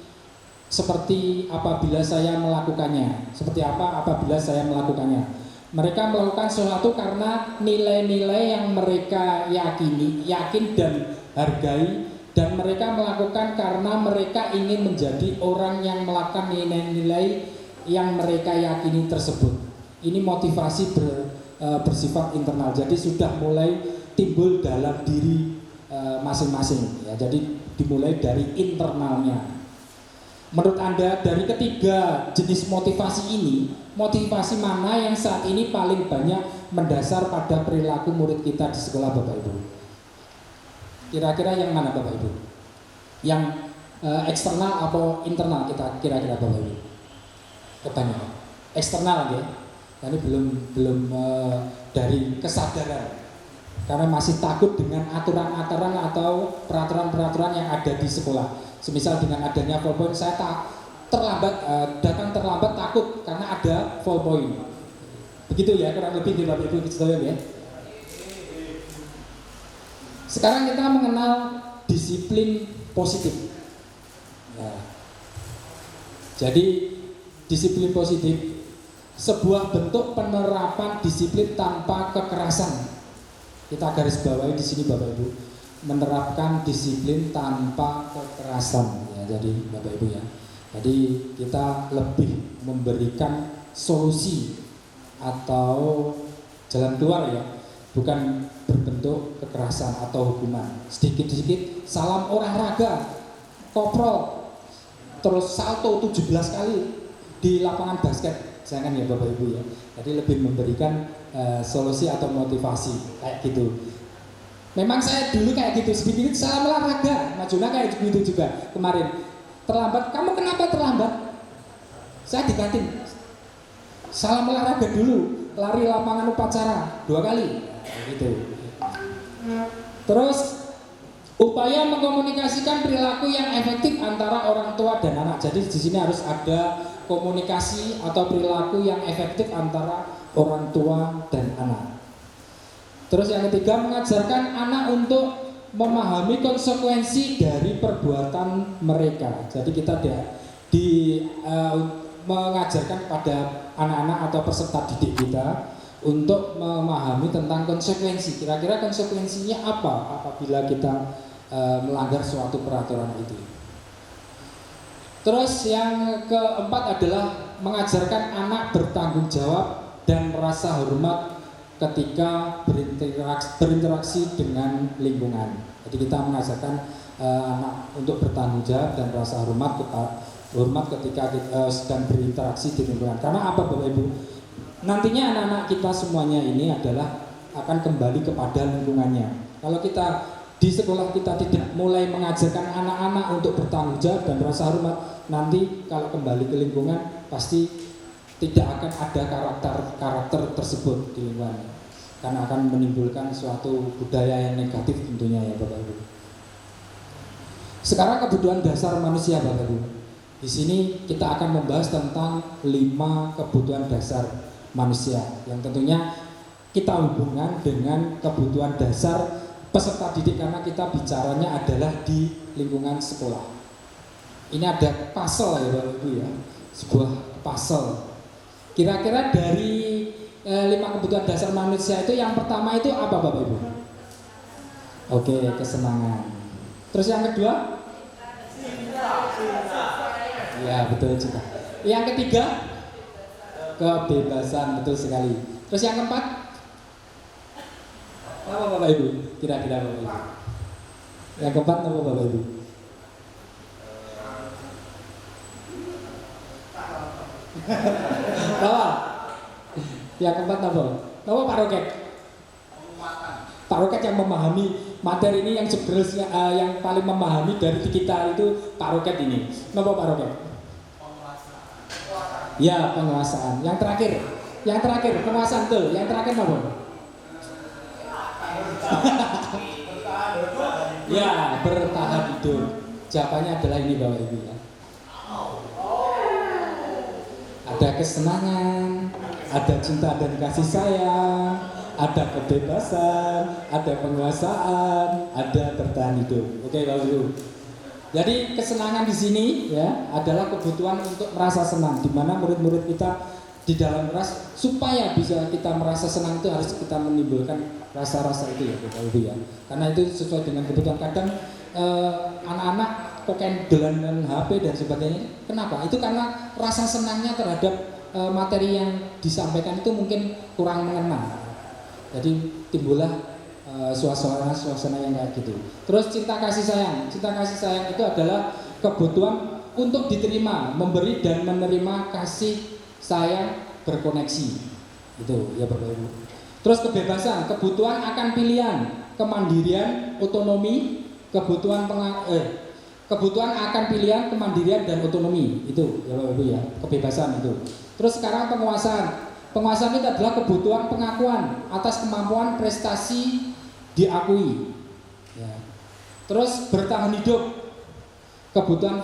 apabila saya melakukannya. Seperti apa apabila saya melakukannya? Mereka melakukan sesuatu karena nilai-nilai yang mereka yakin dan hargai, dan mereka melakukan karena mereka ingin menjadi orang yang melakukan nilai-nilai yang mereka yakini tersebut. Ini motivasi bersifat internal. Jadi sudah mulai timbul dalam diri masing-masing ya. Jadi dimulai dari internalnya. Menurut Anda dari ketiga jenis motivasi ini, motivasi mana yang saat ini paling banyak mendasar pada perilaku murid kita di sekolah Bapak Ibu? Kira-kira yang mana Bapak Ibu? Yang eksternal atau internal kita kira-kira Bapak Ibu? Kebanyakan eksternal ya. Ini belum dari kesadaran. Karena masih takut dengan aturan-aturan atau peraturan-peraturan yang ada di sekolah. Semisal dengan adanya fallpoint, saya datang terlambat takut karena ada fallpoint. Begitu ya, kurang lebih di Bapak Ibu sekalian ya. Sekarang kita mengenal disiplin positif. Ya. Jadi disiplin positif sebuah bentuk penerapan disiplin tanpa kekerasan. Kita garis bawahi di sini Bapak Ibu, menerapkan disiplin tanpa kekerasan ya. Jadi Bapak Ibu ya, jadi kita lebih memberikan solusi atau jalan keluar ya, bukan berbentuk kekerasan atau hukuman. Sedikit-sedikit salam olahraga, koprol, terus salto 17 kali di lapangan basket, jangan ya Bapak Ibu ya. Jadi lebih memberikan solusi atau motivasi kayak gitu. Memang saya dulu kayak gitu, sedikit salam olahraga, Mas Juna kayak gitu juga kemarin. Terlambat, kamu kenapa terlambat? Saya dikatin. Salam olahraga dulu, lari lapangan upacara 2 kali, gitu. Terus upaya mengkomunikasikan perilaku yang efektif antara orang tua dan anak. Jadi di sini harus ada komunikasi atau perilaku yang efektif antara orang tua dan anak. Terus yang ketiga, mengajarkan anak untuk memahami konsekuensi dari perbuatan mereka. Jadi kita mengajarkan pada anak-anak atau peserta didik kita untuk memahami tentang konsekuensi. Kira-kira konsekuensinya apa apabila kita melanggar suatu peraturan itu. Terus yang keempat adalah mengajarkan anak bertanggung jawab dan merasa hormat ketika berinteraksi dengan lingkungan. Jadi kita mengajarkan anak untuk bertanggung jawab dan merasa hormat ketika kita sedang berinteraksi di lingkungan. Karena apa Bapak Ibu? Nantinya anak-anak kita semuanya ini adalah akan kembali kepada lingkungannya. Kalau kita di sekolah kita tidak mulai mengajarkan anak-anak untuk bertanggung jawab dan merasa hormat, nanti kalau kembali ke lingkungan pasti tidak akan ada karakter tersebut di lingkungan, karena akan menimbulkan suatu budaya yang negatif tentunya ya Bapak Ibu. Sekarang kebutuhan dasar manusia Bapak Ibu. Di sini kita akan membahas tentang 5 kebutuhan dasar manusia yang tentunya kita hubungkan dengan kebutuhan dasar peserta didik, karena kita bicaranya adalah di lingkungan sekolah. Ini ada puzzle ya Bapak Ibu ya, sebuah puzzle. Kira-kira dari 5 kebutuhan dasar manusia itu yang pertama itu apa Bapak Ibu? Oke, kesenangan. Terus yang kedua? Ya betul juga. Yang ketiga? Kebebasan, betul sekali. Terus yang keempat? Apa Bapak Ibu? Kira-kira Bapak Ibu? Yang keempat apa Bapak Ibu? Bapak? Yang keempat apa? Apa Pak Roket? Pak Roket yang memahami materi ini, yang sebenarnya yang paling memahami dari kita itu Pak Roket ini. Kenapa Pak Roket? Ya, penguasaan. Yang terakhir penguasaan tuh. Yang terakhir apa? Ya, bertahan hidup. Jawabannya adalah ini Bapak Ibu ya. Ada kesenangan, ada cinta dan kasih sayang, ada kebebasan, ada penguasaan, ada bertahan hidup. Oke Bapak Ibu. Jadi kesenangan di sini ya adalah kebutuhan untuk merasa senang, di mana murid-murid kita di dalam kelas supaya bisa kita merasa senang itu harus kita menimbulkan rasa-rasa itu ya Bapak Ibu ya. Karena itu sesuai dengan kebutuhan. Kadang anak-anak koken dolanan HP dan sebagainya. Kenapa? Itu karena rasa senangnya terhadap materi yang disampaikan itu mungkin kurang mengena. Jadi timbullah suasana yang kayak gitu. Terus cinta kasih sayang itu adalah kebutuhan untuk diterima, memberi dan menerima kasih sayang berkoneksi. Itu ya Bapak Ibu. Terus kebebasan, kebutuhan akan pilihan, kemandirian, otonomi, kebutuhan akan pilihan, kemandirian dan otonomi. Itu ya Bapak Ibu ya, kebebasan itu. Terus sekarang penguasaan. Penguasaan itu adalah kebutuhan pengakuan atas kemampuan prestasi diakui. Ya. Terus bertahan hidup, kebutuhan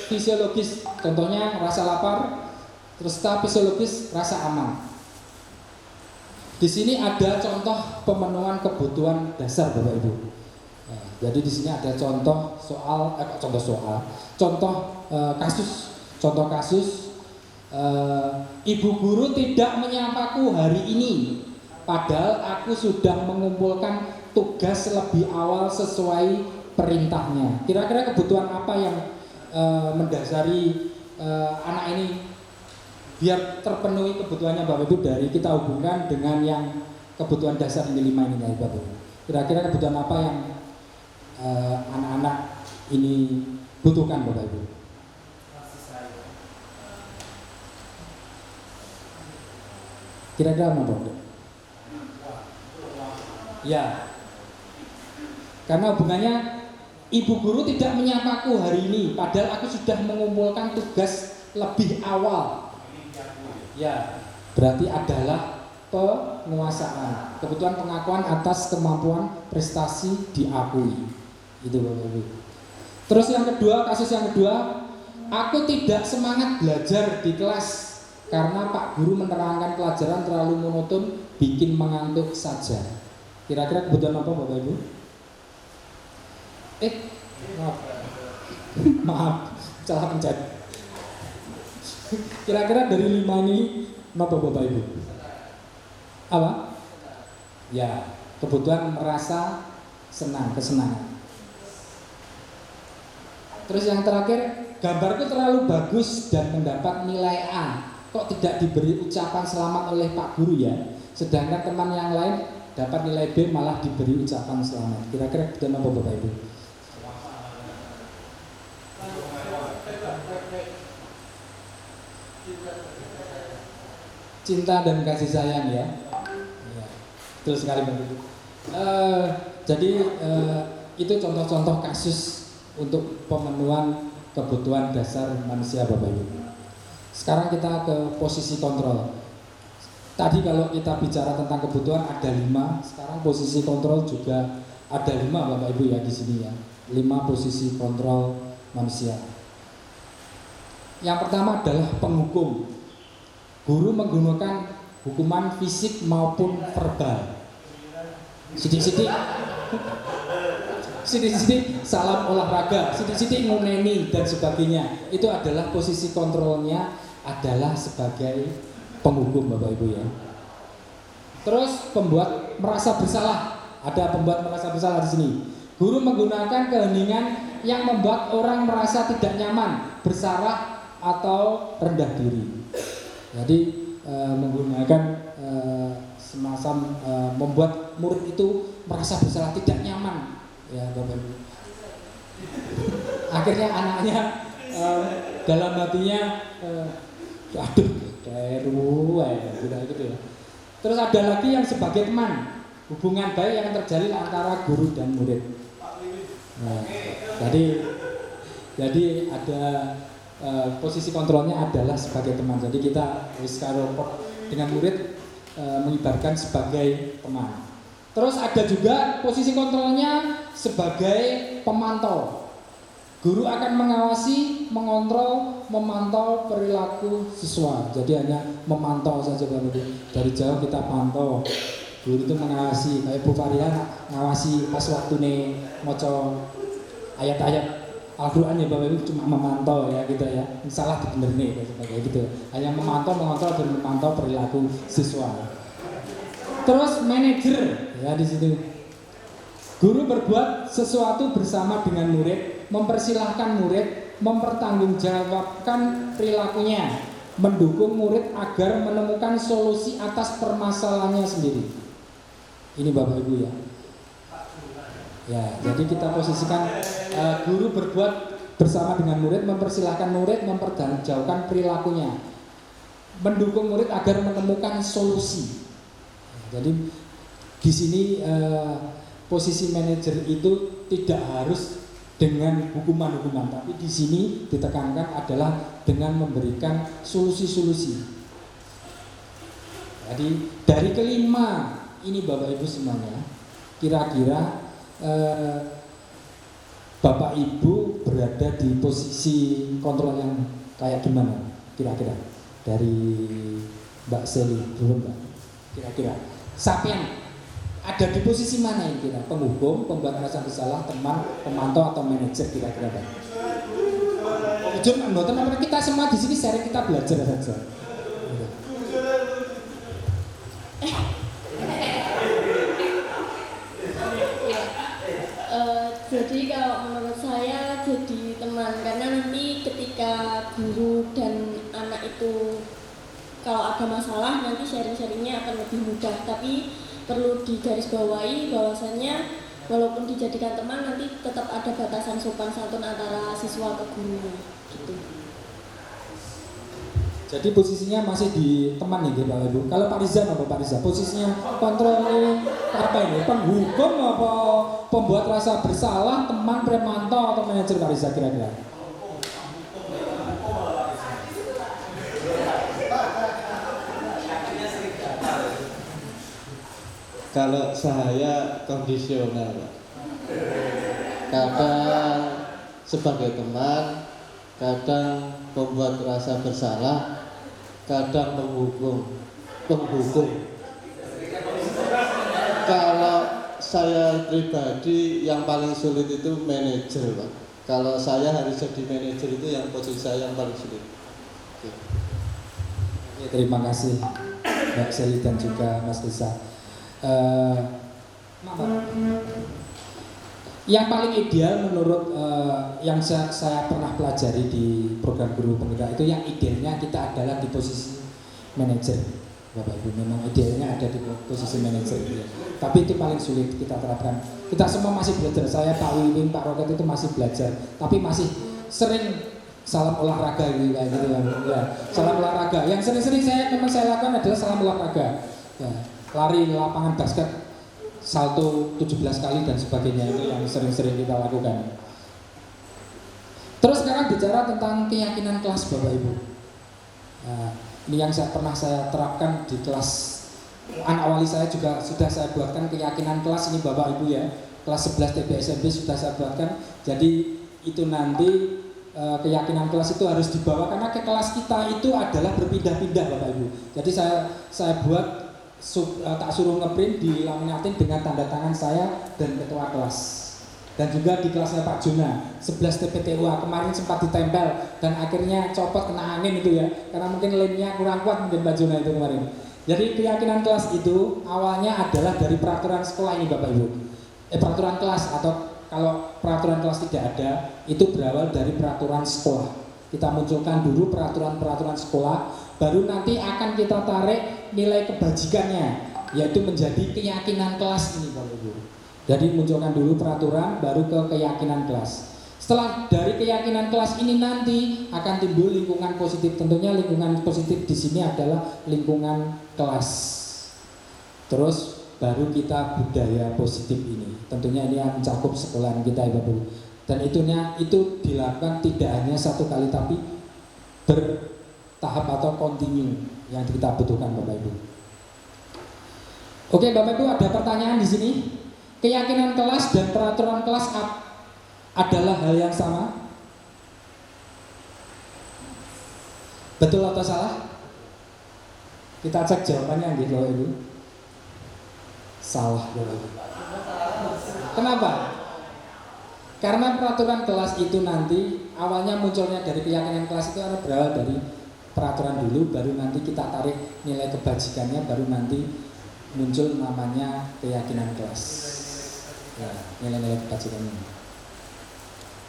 fisiologis, contohnya rasa lapar, terus fisiologis rasa aman. Di sini ada contoh pemenuhan kebutuhan dasar Bapak Ibu. Ya, jadi di sini ada contoh kasus. Ibu guru tidak menyapaku hari ini, padahal aku sudah mengumpulkan tugas lebih awal sesuai perintahnya. Kira-kira kebutuhan apa yang mendasari anak ini biar terpenuhi kebutuhannya Bapak Ibu dari kita hubungkan dengan yang kebutuhan dasar ini 5 ini ya Bapak Ibu. Kira-kira kebutuhan apa yang anak-anak ini butuhkan Bapak Ibu? Kira-kira apa Bapak Ibu? Ya, karena hubungannya ibu guru tidak menyapaku hari ini, padahal aku sudah mengumpulkan tugas lebih awal. Ya, berarti adalah penguasaan, kebutuhan pengakuan atas kemampuan prestasi diakui. Itu Bapak Ibu. Terus yang kedua, kasus yang kedua, aku tidak semangat belajar di kelas karena Pak Guru menerangkan pelajaran terlalu monoton, bikin mengantuk saja. Kira-kira kebutuhan apa Bapak Ibu? Maaf. Maaf, salah pencet. Kira-kira dari 5 ini apa Bapak Ibu? Apa? Ya, kebutuhan merasa senang, kesenangan. Terus yang terakhir, gambarku terlalu bagus dan mendapat nilai A. Kok tidak diberi ucapan selamat oleh Pak Guru ya? Sedangkan teman yang lain dapat nilai B malah diberi ucapan selamat. Kira-kira kebutuhan apa Bapak Ibu? Cinta dan kasih sayang ya. Betul sekali Bapak Ibu. Jadi itu contoh-contoh kasus untuk pemenuhan kebutuhan dasar manusia Bapak Ibu. Sekarang kita ke posisi kontrol. Tadi kalau kita bicara tentang kebutuhan ada 5, sekarang posisi kontrol juga ada 5 Bapak Ibu ya di sini ya. 5 posisi kontrol manusia. Yang pertama adalah penghukum. Guru menggunakan hukuman fisik maupun verbal. Sidik-sidik salam olahraga, sidik-sidik nguneni dan sebagainya. Itu adalah posisi kontrolnya adalah sebagai penghukum Bapak Ibu ya. Terus pembuat merasa bersalah. Ada pembuat merasa bersalah di sini. Guru menggunakan keheningan yang membuat orang merasa tidak nyaman, bersalah atau rendah diri. Jadi menggunakan semacam membuat murid itu merasa bersalah, tidak nyaman ya Bapak Ibu. Akhirnya anaknya dalam hatinya aduh keru gitu ya. Terus ada lagi yang sebagai teman, hubungan baik yang terjalin antara guru dan murid. Nah, jadi ada posisi kontrolnya adalah sebagai teman. Jadi kita kalau dengan murid mengibarkan sebagai teman. Terus ada juga posisi kontrolnya sebagai pemantau. Guru akan mengawasi, mengontrol, memantau perilaku siswa. Jadi hanya memantau saja Bapak Ibu. Dari jauh kita pantau. Guru itu mengawasi. Kayak Bu Faria ngawasi pas waktu nih moco ayat-ayat Al-Quran ya Bapak Ibu, cuma memantau ya gitu ya. Salah bener nih kayak gitu. Hanya memantau, mengontrol dan memantau perilaku siswa. Terus manajer ya di sini. Guru berbuat sesuatu bersama dengan murid, mempersilahkan murid, mempertanggungjawabkan perilakunya, mendukung murid agar menemukan solusi atas permasalahannya sendiri. Ini Bapak Ibu ya. Ya, jadi kita posisikan guru berbuat bersama dengan murid, mempersilahkan murid, mempertanggungjawabkan perilakunya, mendukung murid agar menemukan solusi. Jadi di sini posisi manajer itu tidak harus dengan hukuman-hukuman, tapi di sini ditekankan adalah dengan memberikan solusi-solusi. Jadi dari kelima ini Bapak Ibu semuanya, kira-kira Bapak Ibu berada di posisi kontrol yang kayak gimana? Kira-kira dari Mbak Seli dulu Mbak. Kira-kira Sapian ada di posisi mana ini kira? Penghukum, pembuat merasa bersalah, teman, pemantau atau manajer kira-kira Pak? Jujur Mbak, kita semua di sini sharing, kita belajar saja. Jadi kalau menurut saya jadi teman, karena nanti ketika guru dan anak itu kalau ada masalah nanti sharing-sharingnya akan lebih mudah. Tapi perlu digarisbawahi bahwasannya walaupun dijadikan teman nanti tetap ada batasan sopan santun antara siswa ke gurunya gitu. Jadi posisinya masih di teman ya Bapak Ibu. Kalau Pak Riza apa Pak Riza? Posisinya kontrol apa ini? Penghukum apa pembuat rasa bersalah, teman, premanto atau manajer Pak Riza kira-kira? Kalau saya kondisional, Pak. Kadang sebagai teman, kadang membuat rasa bersalah, kadang menghukum. Kalau saya pribadi yang paling sulit itu manajer, Pak. Kalau saya harus jadi manajer itu yang posisi saya yang paling sulit. Oke, terima kasih Mbak Seli dan juga Mas Riza. Yang paling ideal menurut yang saya pernah pelajari di program guru penggerak itu, yang idealnya kita adalah di posisi manajer, Bapak Ibu. Memang idealnya ada di posisi manajer, ya. Tapi itu paling sulit kita terapkan. Kita semua masih belajar. Saya, Pak Wiwin, Pak Roket itu masih belajar, tapi masih sering salam olahraga gitu, kayak gitu ya. Salam olahraga. Yang sering-sering saya lakukan adalah salam olahraga. Ya. Lari lapangan basket, salto 17 kali dan sebagainya, itu yang sering-sering kita lakukan. Terus sekarang bicara tentang keyakinan kelas Bapak Ibu. Nah, ini yang pernah saya terapkan di kelas anak wali saya juga sudah saya buatkan keyakinan kelas ini Bapak Ibu ya. Kelas 11 TB SMP sudah saya buatkan. Jadi itu nanti keyakinan kelas itu harus dibawa karena ke kelas kita itu adalah berpindah-pindah Bapak Ibu. Jadi saya buat tak suruh ngeprint, dilaminatin dengan tanda tangan saya dan ketua kelas. Dan juga di kelasnya Pak Juna 11 TPTUA kemarin sempat ditempel dan akhirnya copot kena angin itu ya, karena mungkin lemnya kurang kuat mungkin Pak Juna itu kemarin. Jadi keyakinan kelas itu awalnya adalah dari peraturan sekolah ini Bapak Ibu. Peraturan kelas, atau kalau peraturan kelas tidak ada, itu berawal dari peraturan sekolah. Kita munculkan dulu peraturan-peraturan sekolah, baru nanti akan kita tarik nilai kebajikannya, yaitu menjadi keyakinan kelas ini Bapak Ibu. Jadi munculkan dulu peraturan, baru ke keyakinan kelas. Setelah dari keyakinan kelas ini nanti akan timbul lingkungan positif. Tentunya lingkungan positif di sini adalah lingkungan kelas. Terus baru kita budaya positif ini. Tentunya ini yang mencakup sekolahan kita ya Bapak Ibu. Dan itu dilakukan tidak hanya satu kali, tapi bertahap atau kontinu yang kita butuhkan Bapak Ibu. Oke Bapak Ibu, ada pertanyaan di sini. Keyakinan kelas dan peraturan kelas adalah hal yang sama? Betul atau salah? Kita cek jawabannya gitu Bapak Ibu. Salah Bapak Ibu. Kenapa? Karena peraturan kelas itu nanti awalnya munculnya dari keyakinan kelas itu berawal dari peraturan dulu, baru nanti kita tarik nilai kebajikannya, baru nanti muncul namanya keyakinan kelas. Ya, nilai-nilai kebajikannya.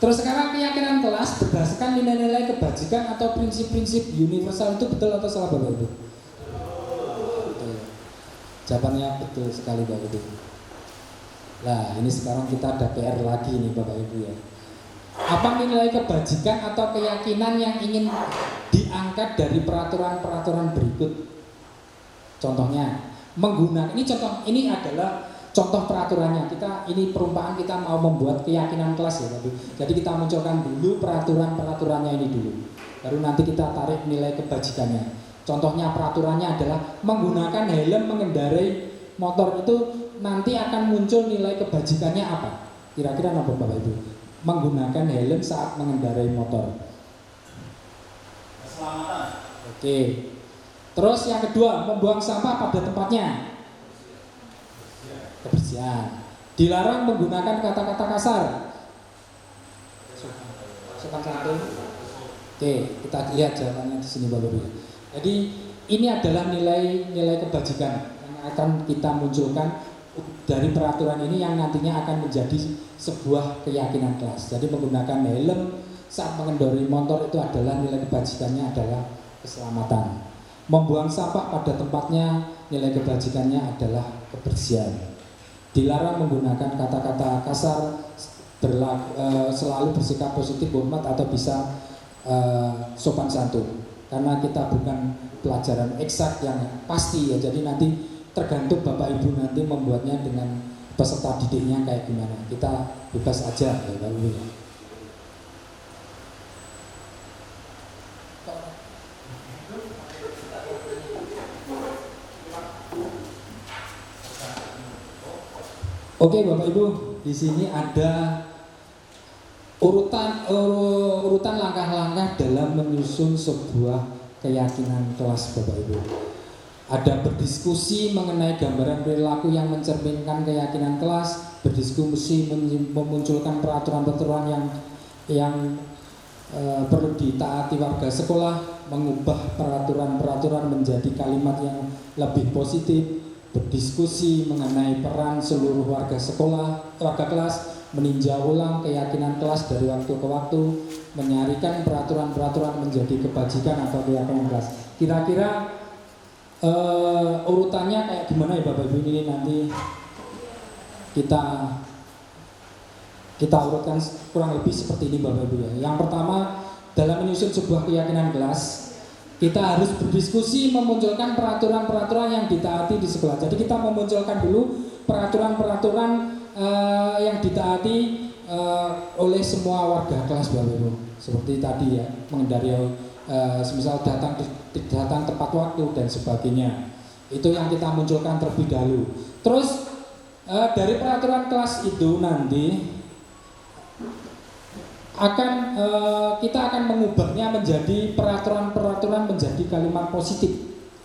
Terus sekarang keyakinan kelas berdasarkan nilai-nilai kebajikan atau prinsip-prinsip universal itu betul atau salah Bapak Ibu? Betul. Jawabannya betul sekali Bapak Ibu. Nah ini sekarang kita ada PR lagi nih Bapak Ibu ya. Apa nilai kebajikan atau keyakinan yang ingin diangkat dari peraturan-peraturan berikut? Contohnya menggunakan, ini adalah contoh peraturannya. Ini perumpamaan kita mau membuat keyakinan kelas ya Bapak Ibu. Jadi kita munculkan dulu peraturan-peraturannya ini dulu, baru nanti kita tarik nilai kebajikannya. Contohnya peraturannya adalah menggunakan helm mengendarai motor, itu nanti akan muncul nilai kebajikannya apa? Kira-kira apa Bapak Ibu? Menggunakan helm saat mengendarai motor. Keselamatan. Oke. Terus yang kedua, membuang sampah pada tempatnya. Kebersihan. Dilarang menggunakan kata-kata kasar. Sopan santun. Oke, kita lihat jawabannya di sini Bapak Ibu. Jadi ini adalah nilai kebajikan yang akan kita munculkan dari peraturan ini, yang nantinya akan menjadi sebuah keyakinan kelas. Jadi menggunakan helm saat mengendarai motor itu adalah nilai kebajikannya adalah keselamatan. Membuang sampah pada tempatnya, nilai kebajikannya adalah kebersihan. Dilarang menggunakan kata-kata kasar, selalu bersikap positif, hormat atau bisa sopan santun. Karena kita bukan pelajaran eksak yang pasti ya, jadi nanti tergantung Bapak Ibu nanti membuatnya dengan peserta didiknya kayak gimana. Kita bebas aja ya Bapak Ibu. Oke Bapak Ibu, di sini ada urutan langkah-langkah dalam menyusun sebuah keyakinan kelas Bapak Ibu. Ada berdiskusi mengenai gambaran perilaku yang mencerminkan keyakinan kelas, berdiskusi memunculkan peraturan-peraturan yang perlu ditaati warga sekolah, mengubah peraturan-peraturan menjadi kalimat yang lebih positif, berdiskusi mengenai peran seluruh warga kelas, meninjau ulang keyakinan kelas dari waktu ke waktu, menyarikan peraturan-peraturan menjadi kebajikan atau keyakinan kelas. Kira-kira urutannya kayak gimana ya Bapak Ibu, ini nanti kita urutkan kurang lebih seperti ini Bapak Ibu ya. Yang pertama, dalam menyusun sebuah keyakinan kelas, kita harus berdiskusi memunculkan peraturan-peraturan yang ditaati di sekolah. Jadi kita memunculkan dulu peraturan-peraturan yang ditaati oleh semua warga kelas Bapak Ibu. Seperti tadi ya, menghindari semisal datang tepat waktu dan sebagainya. Itu yang kita munculkan terlebih dahulu. Terus dari peraturan kelas itu nanti kita akan mengubahnya menjadi peraturan-peraturan menjadi kalimat positif.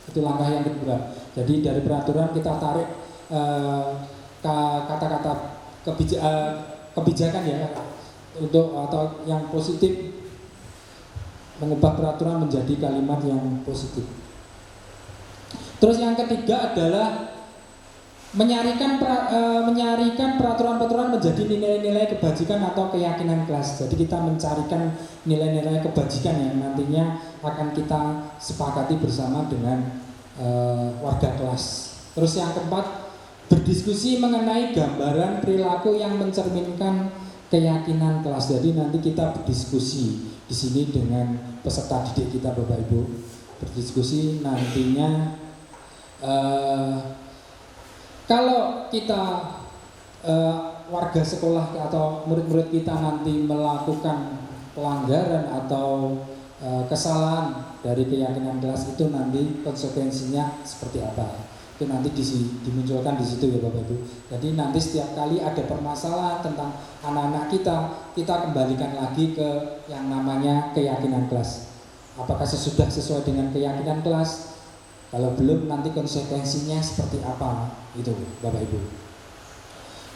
Itu langkah yang kedua. Jadi dari peraturan kita tarik kata-kata kebijakan ya untuk atau yang positif, mengubah peraturan menjadi kalimat yang positif. Terus yang ketiga adalah menyarikan peraturan-peraturan menjadi nilai-nilai kebajikan atau keyakinan kelas. Jadi kita mencarikan nilai-nilai kebajikan yang nantinya akan kita sepakati bersama dengan warga kelas. Terus yang keempat, berdiskusi mengenai gambaran perilaku yang mencerminkan keyakinan kelas. Jadi nanti kita berdiskusi di sini dengan peserta didik kita Bapak Ibu. Berdiskusi nantinya kalau kita warga sekolah atau murid-murid kita nanti melakukan pelanggaran atau kesalahan dari keyakinan kelas, itu nanti konsekuensinya seperti apa? Itu nanti dimunculkan di situ ya Bapak Ibu. Jadi nanti setiap kali ada permasalahan tentang anak-anak kita kembalikan lagi ke yang namanya keyakinan kelas. Apakah sesuai dengan keyakinan kelas? Kalau belum, nanti konsekuensinya seperti apa, itu Bapak Ibu.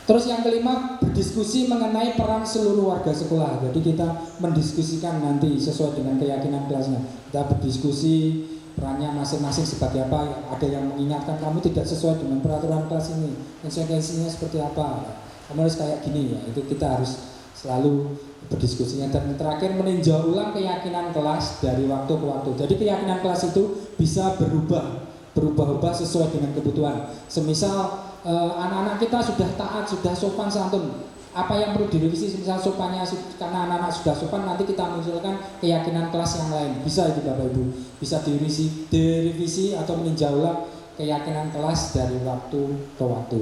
Terus yang kelima, berdiskusi mengenai peran seluruh warga sekolah. Jadi kita mendiskusikan nanti sesuai dengan keyakinan kelasnya. Kita berdiskusi perannya masing-masing sebagai apa. Ada yang mengingatkan kamu tidak sesuai dengan peraturan kelas ini, konsekuensinya seperti apa. Kamu harus kayak gini ya. Itu kita harus selalu berdiskusinya. Dan terakhir, meninjau ulang keyakinan kelas dari waktu ke waktu. Jadi keyakinan kelas itu bisa berubah-ubah sesuai dengan kebutuhan. Semisal anak-anak kita sudah taat, sudah sopan santun, apa yang perlu direvisi? Misal sopannya, karena anak-anak sudah sopan, nanti kita munculkan keyakinan kelas yang lain. Bisa itu Bapak Ibu, bisa direvisi atau meninjau ulang keyakinan kelas dari waktu ke waktu.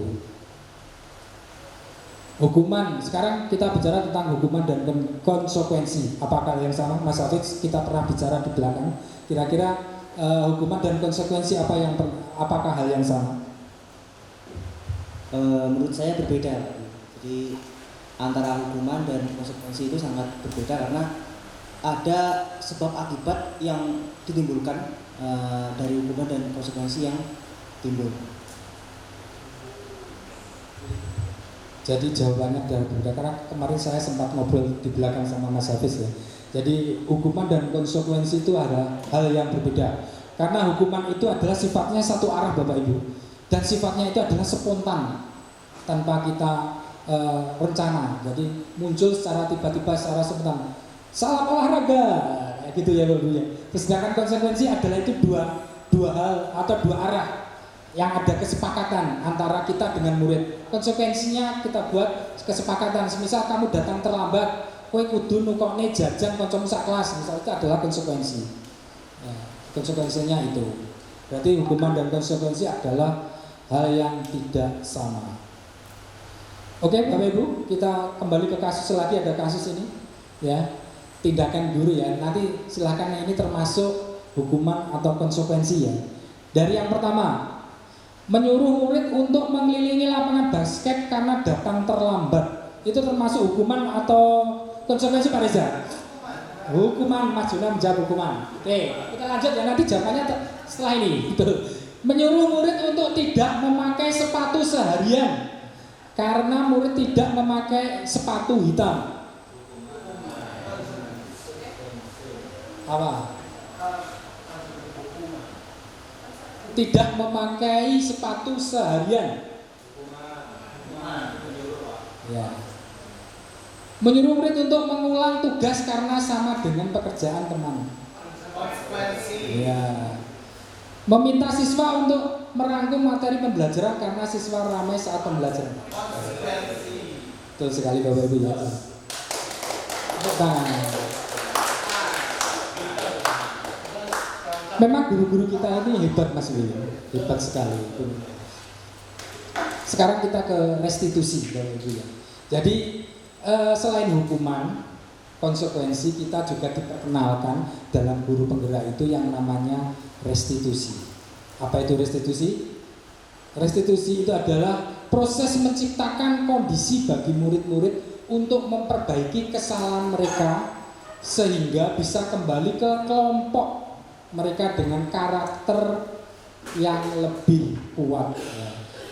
Hukuman, sekarang kita bicara tentang hukuman dan konsekuensi. Apakah yang sama Mas Hafiz? Kita pernah bicara di belakang. Kira-kira hukuman dan konsekuensi apakah hal yang sama? Menurut saya berbeda. Jadi antara hukuman dan konsekuensi itu sangat berbeda karena ada sebab akibat yang ditimbulkan dari hukuman dan konsekuensi yang timbul. Jadi jawabannya dari berbeda, karena kemarin saya sempat ngobrol di belakang sama Mas Hafiz ya. Jadi hukuman dan konsekuensi itu ada hal yang berbeda. Karena hukuman itu adalah sifatnya satu arah Bapak Ibu, dan sifatnya itu adalah spontan tanpa kita rencana. Jadi muncul secara tiba-tiba, secara spontan. Salah olahraga, kayak gitu ya Bapak Ibu ya. Sedangkan konsekuensi adalah itu dua hal atau dua arah yang ada kesepakatan antara kita dengan murid. Konsekuensinya kita buat kesepakatan. Misal kamu datang terlambat, kowe kudu nukokne jajan kancamu sak kelas, misal itu adalah konsekuensi. Ya, konsekuensinya itu. Berarti hukuman dan konsekuensi adalah hal yang tidak sama. Oke, Bapak Ibu, kita kembali ke kasus lagi, ada kasus ini, ya, tindakan guru ya. Nanti silakan, ini termasuk hukuman atau konsekuensi ya. Dari yang pertama, menyuruh murid untuk mengelilingi lapangan basket karena datang terlambat. Itu termasuk hukuman atau konsekuensi Pak Reza? Hukuman, Mas Juna menjawab hukuman. Oke, kita lanjut ya, nanti jawabannya setelah ini. Menyuruh murid untuk tidak memakai sepatu seharian karena murid tidak memakai sepatu hitam. Apa? Tidak memakai sepatu seharian. Ya. Menyuruh murid untuk mengulang tugas karena sama dengan pekerjaan teman. Ya. Meminta siswa untuk merangkum materi pembelajaran karena siswa ramai saat pembelajaran. Betul sekali Bapak Ibu ya. Memang guru-guru kita ini hebat Mas William, hebat sekali. Sekarang kita ke restitusi Bapak Ibu ya. Jadi selain hukuman, konsekuensi, kita juga diperkenalkan dalam guru penggerak itu yang namanya restitusi. Apa itu restitusi? Restitusi itu adalah proses menciptakan kondisi bagi murid-murid untuk memperbaiki kesalahan mereka sehingga bisa kembali ke kelompok mereka dengan karakter yang lebih kuat.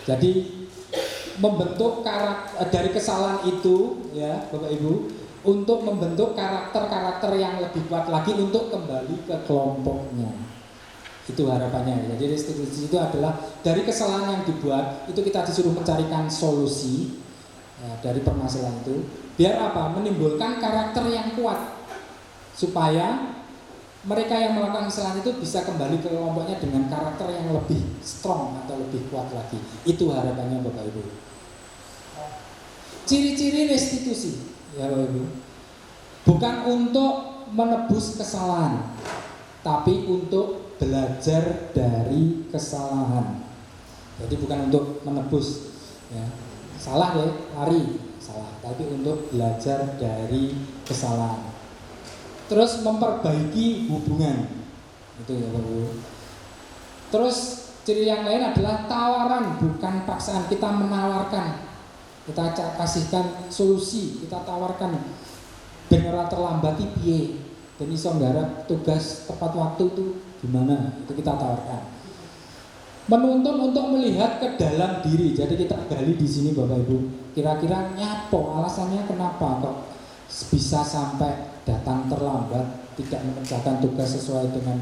Jadi membentuk karakter dari kesalahan itu ya Bapak Ibu, untuk membentuk karakter-karakter yang lebih kuat lagi untuk kembali ke kelompoknya. Itu harapannya. Jadi restitusi itu adalah dari kesalahan yang dibuat itu kita disuruh mencarikan solusi ya, dari permasalahan itu. Biar apa? Menimbulkan karakter yang kuat supaya mereka yang melakukan kesalahan itu bisa kembali ke kelompoknya dengan karakter yang lebih strong atau lebih kuat lagi. Itu harapannya Bapak Ibu. Ciri-ciri restitusi ya Bapak Ibu, bukan untuk menebus kesalahan, tapi untuk belajar dari kesalahan. Jadi bukan untuk menebus ya. Salah ya, lari, salah, tapi untuk belajar dari kesalahan. Terus memperbaiki hubungan. Itu ya Bapak Ibu. Terus ciri yang lain adalah tawaran, bukan paksaan. Kita menawarkan, kita kasihkan solusi, kita tawarkan ben ora terlambati piye, ben iso nggarap tugas tepat waktu itu gimana, itu kita tawarkan. Menuntun untuk melihat ke dalam diri. Jadi kita gali di sini Bapak Ibu, kira-kira nyapo alasannya kenapa kok bisa sampai datang terlambat, tidak mengerjakan tugas sesuai dengan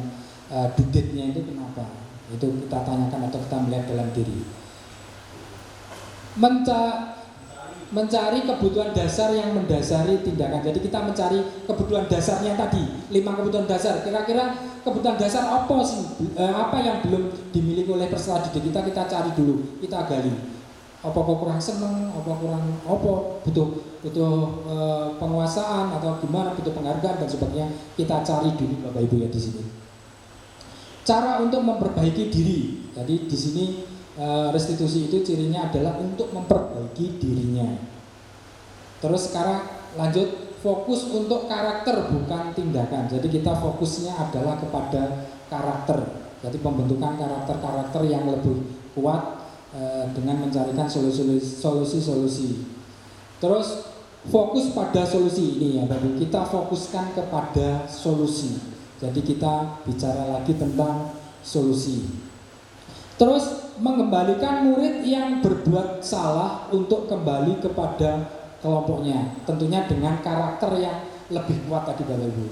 due date-nya, itu kenapa? Itu kita tanyakan atau kita melihat dalam diri. Mencari kebutuhan dasar yang mendasari tindakan. Jadi kita mencari kebutuhan dasarnya tadi, 5 kebutuhan dasar. Kira-kira kebutuhan dasar apa sih? Apa yang belum dimiliki oleh peserta didik kita cari dulu, kita gali. Apa kok kurang seneng, apa kurang apa, butuh penguasaan atau gimana, butuh penghargaan dan sebagainya, kita cari dulu Bapak Ibu ya di sini. Cara untuk memperbaiki diri. Jadi di sini restitusi itu cirinya adalah untuk memperbaiki dirinya. Terus sekarang lanjut, fokus untuk karakter bukan tindakan. Jadi kita fokusnya adalah kepada karakter. Jadi pembentukan karakter-karakter yang lebih kuat dengan mencarikan solusi-solusi. Terus fokus pada solusi ini ya Bapak. Kita fokuskan kepada solusi. Jadi kita bicara lagi tentang solusi. Terus mengembalikan murid yang berbuat salah untuk kembali kepada kelompoknya. Tentunya dengan karakter yang lebih kuat tadi Bapak Ibu.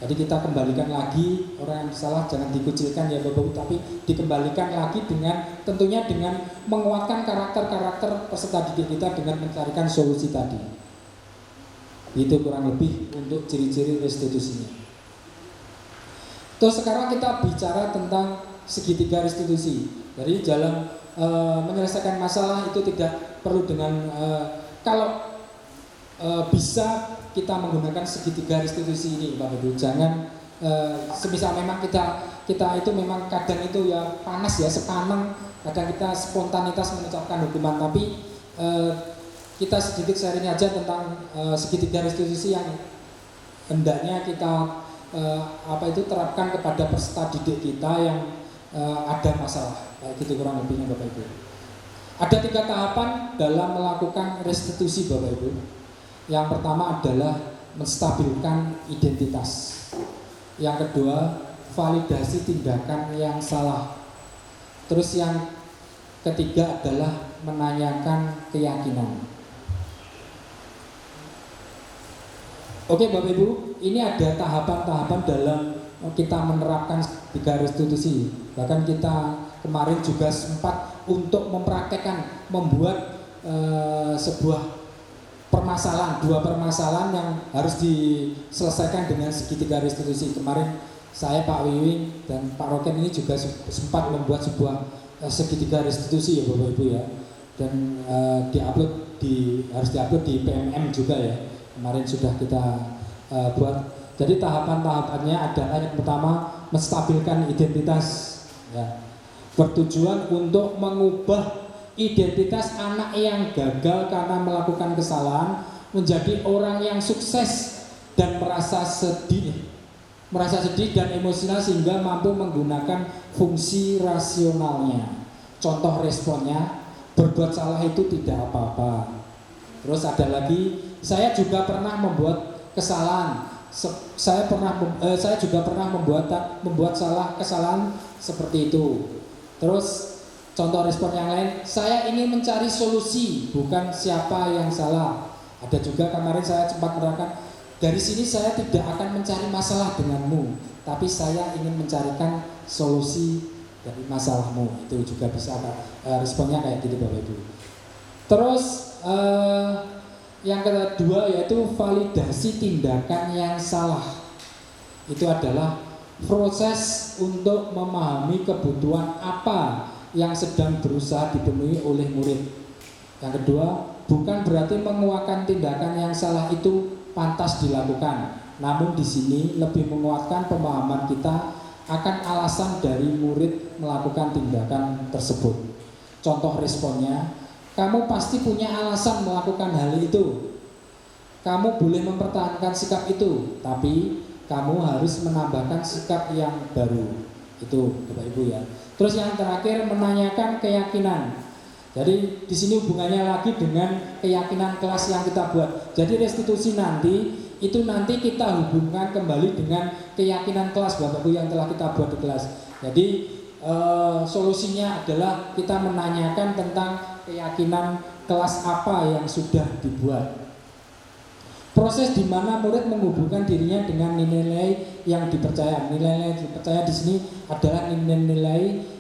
Jadi kita kembalikan lagi orang yang salah, jangan dikucilkan ya Bapak Ibu, tapi dikembalikan lagi dengan tentunya dengan menguatkan karakter-karakter peserta didik kita dengan mencarikan solusi tadi. Itu kurang lebih untuk ciri-ciri restitusinya. Terus sekarang kita bicara tentang segitiga restitusi. Jadi dalam menyelesaikan masalah itu tidak perlu dengan kalau bisa kita menggunakan segitiga restitusi ini, Bapak Ibu. Jangan semisal memang kita itu memang kadang itu ya panas ya, sepaneng, kadang kita spontanitas mengucapkan hukuman, tapi kita sedikit sharing aja tentang segitiga restitusi yang hendaknya kita terapkan kepada peserta didik kita yang ada masalah, kayak gitu kurang lebihnya Bapak Ibu. Ada 3 tahapan dalam melakukan restitusi Bapak Ibu. Yang pertama adalah menstabilkan identitas. Yang kedua, validasi tindakan yang salah. Terus yang ketiga adalah menanyakan keyakinan. Oke Bapak Ibu, ini ada tahapan-tahapan dalam kita menerapkan 3 restitusi. Bahkan kita kemarin juga sempat untuk mempraktekkan membuat sebuah permasalahan, 2 permasalahan yang harus diselesaikan dengan segitiga restitusi. Kemarin saya, Pak Wiwing dan Pak Roken ini juga sempat membuat sebuah segitiga restitusi ya Bapak Ibu ya, dan harus diupload di PMM juga ya. Kemarin sudah kita buat. Jadi tahapan-tahapannya adalah yang pertama menstabilkan identitas ya, bertujuan untuk mengubah identitas anak yang gagal karena melakukan kesalahan menjadi orang yang sukses dan merasa sedih dan emosional sehingga mampu menggunakan fungsi rasionalnya. Contoh responnya, berbuat salah itu tidak apa-apa. Terus ada lagi, saya juga pernah membuat kesalahan. Saya juga pernah membuat kesalahan seperti itu. Terus contoh respon yang lain, saya ingin mencari solusi, bukan siapa yang salah. Ada juga kemarin saya sempat menerangkan, dari sini saya tidak akan mencari masalah denganmu, tapi saya ingin mencarikan solusi dari masalahmu. Itu juga bisa responnya kayak gitu Bapak Ibu. Terus yang kedua yaitu validasi tindakan yang salah. Itu adalah proses untuk memahami kebutuhan apa yang sedang berusaha dipenuhi oleh murid. Yang kedua, bukan berarti menguatkan tindakan yang salah itu pantas dilakukan. Namun di sini lebih menguatkan pemahaman kita akan alasan dari murid melakukan tindakan tersebut. Contoh responnya, kamu pasti punya alasan melakukan hal itu. Kamu boleh mempertahankan sikap itu, tapi kamu harus menambahkan sikap yang baru. Itu Bapak Ibu ya. Terus yang terakhir menanyakan keyakinan. Jadi di sini hubungannya lagi dengan keyakinan kelas yang kita buat. Jadi restitusi nanti kita hubungkan kembali dengan keyakinan kelas Bapak Ibu yang telah kita buat di kelas. Jadi solusinya adalah kita menanyakan tentang keyakinan kelas apa yang sudah dibuat. Proses di mana murid menghubungkan dirinya dengan nilai-nilai yang dipercaya. Nilai-nilai yang dipercaya di sini adalah nilai-nilai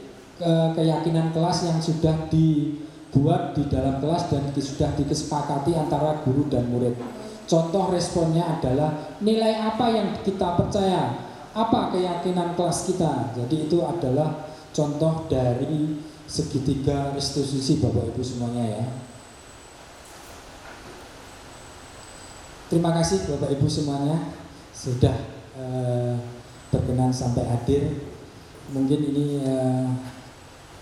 keyakinan kelas yang sudah dibuat di dalam kelas dan sudah disepakati antara guru dan murid. Contoh responnya adalah nilai apa yang kita percaya, apa keyakinan kelas kita. Jadi itu adalah contoh dari segitiga restitusi Bapak Ibu semuanya ya. Terima kasih Bapak Ibu semuanya sudah berkenan sampai hadir. Mungkin ini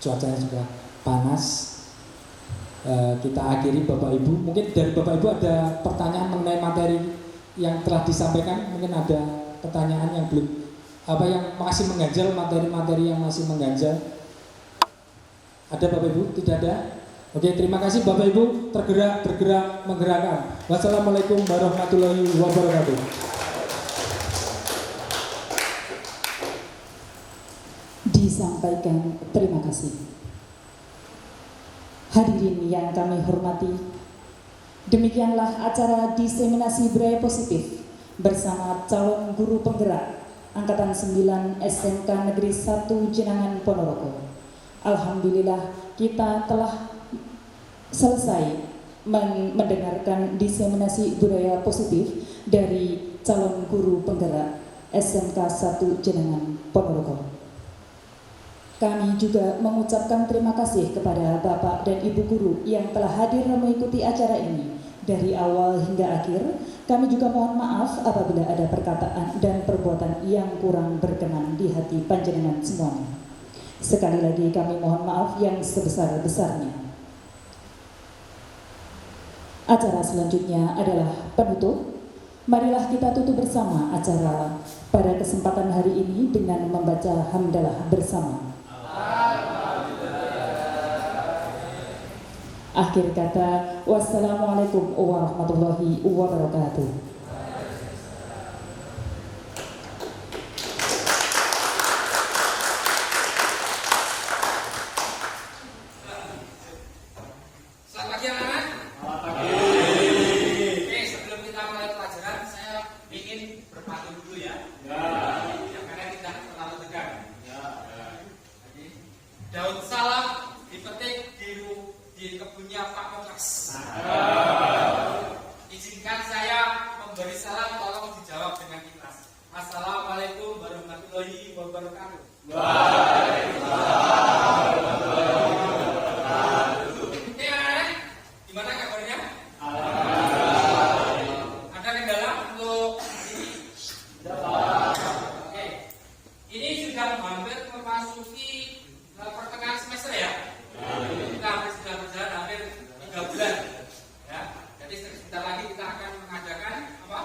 cuacanya juga panas. Kita akhiri Bapak Ibu. Mungkin dari Bapak Ibu ada pertanyaan mengenai materi yang telah disampaikan. Mungkin ada pertanyaan yang belum yang masih mengganjal, materi-materi yang masih mengganjal. Ada Bapak Ibu? Tidak ada? Oke, terima kasih Bapak Ibu, bergerak menggerakkan. Wassalamualaikum warahmatullahi wabarakatuh. Disampaikan terima kasih. Hadirin yang kami hormati, demikianlah acara diseminasi budaya positif bersama calon guru penggerak Angkatan 9 SMK Negeri 1 Jenangan Ponorogo. Alhamdulillah kita telah selesai mendengarkan diseminasi budaya positif dari calon guru penggerak SMK 1 Jenangan Ponorogo. Kami juga mengucapkan terima kasih kepada Bapak dan Ibu Guru yang telah hadir mengikuti acara ini dari awal hingga akhir. Kami juga mohon maaf apabila ada perkataan dan perbuatan yang kurang berkenan di hati panjenengan semuanya. Sekali lagi kami mohon maaf yang sebesar-besarnya. Acara selanjutnya adalah penutup. Marilah kita tutup bersama acara pada kesempatan hari ini dengan membaca hamdalah bersama. Akhir kata, wassalamualaikum warahmatullahi wabarakatuh. Selamat pagi anak-anak. Selamat pagi. Oke, sebelum kita mulai pelajaran, saya ingin berpantun dulu ya. Karena kita terlalu tegang. Daun salam dipetik di kebunnya Pak Mokas. Izinkan saya memberi salam, tolong dijawab dengan ikhlas. Assalamualaikum warahmatullahi wabarakatuh. Waalaikumsalam warahmatullahi wabarakatuh. Oke anak-anak, gimana kabarnya? Ada kendala untuk ini? Oke, ini sudah hampir memasuki pertengahan semester ya. Kita sudah berjalan hampir 3 bulan ya. Jadi sebentar lagi kita akan mengadakan apa?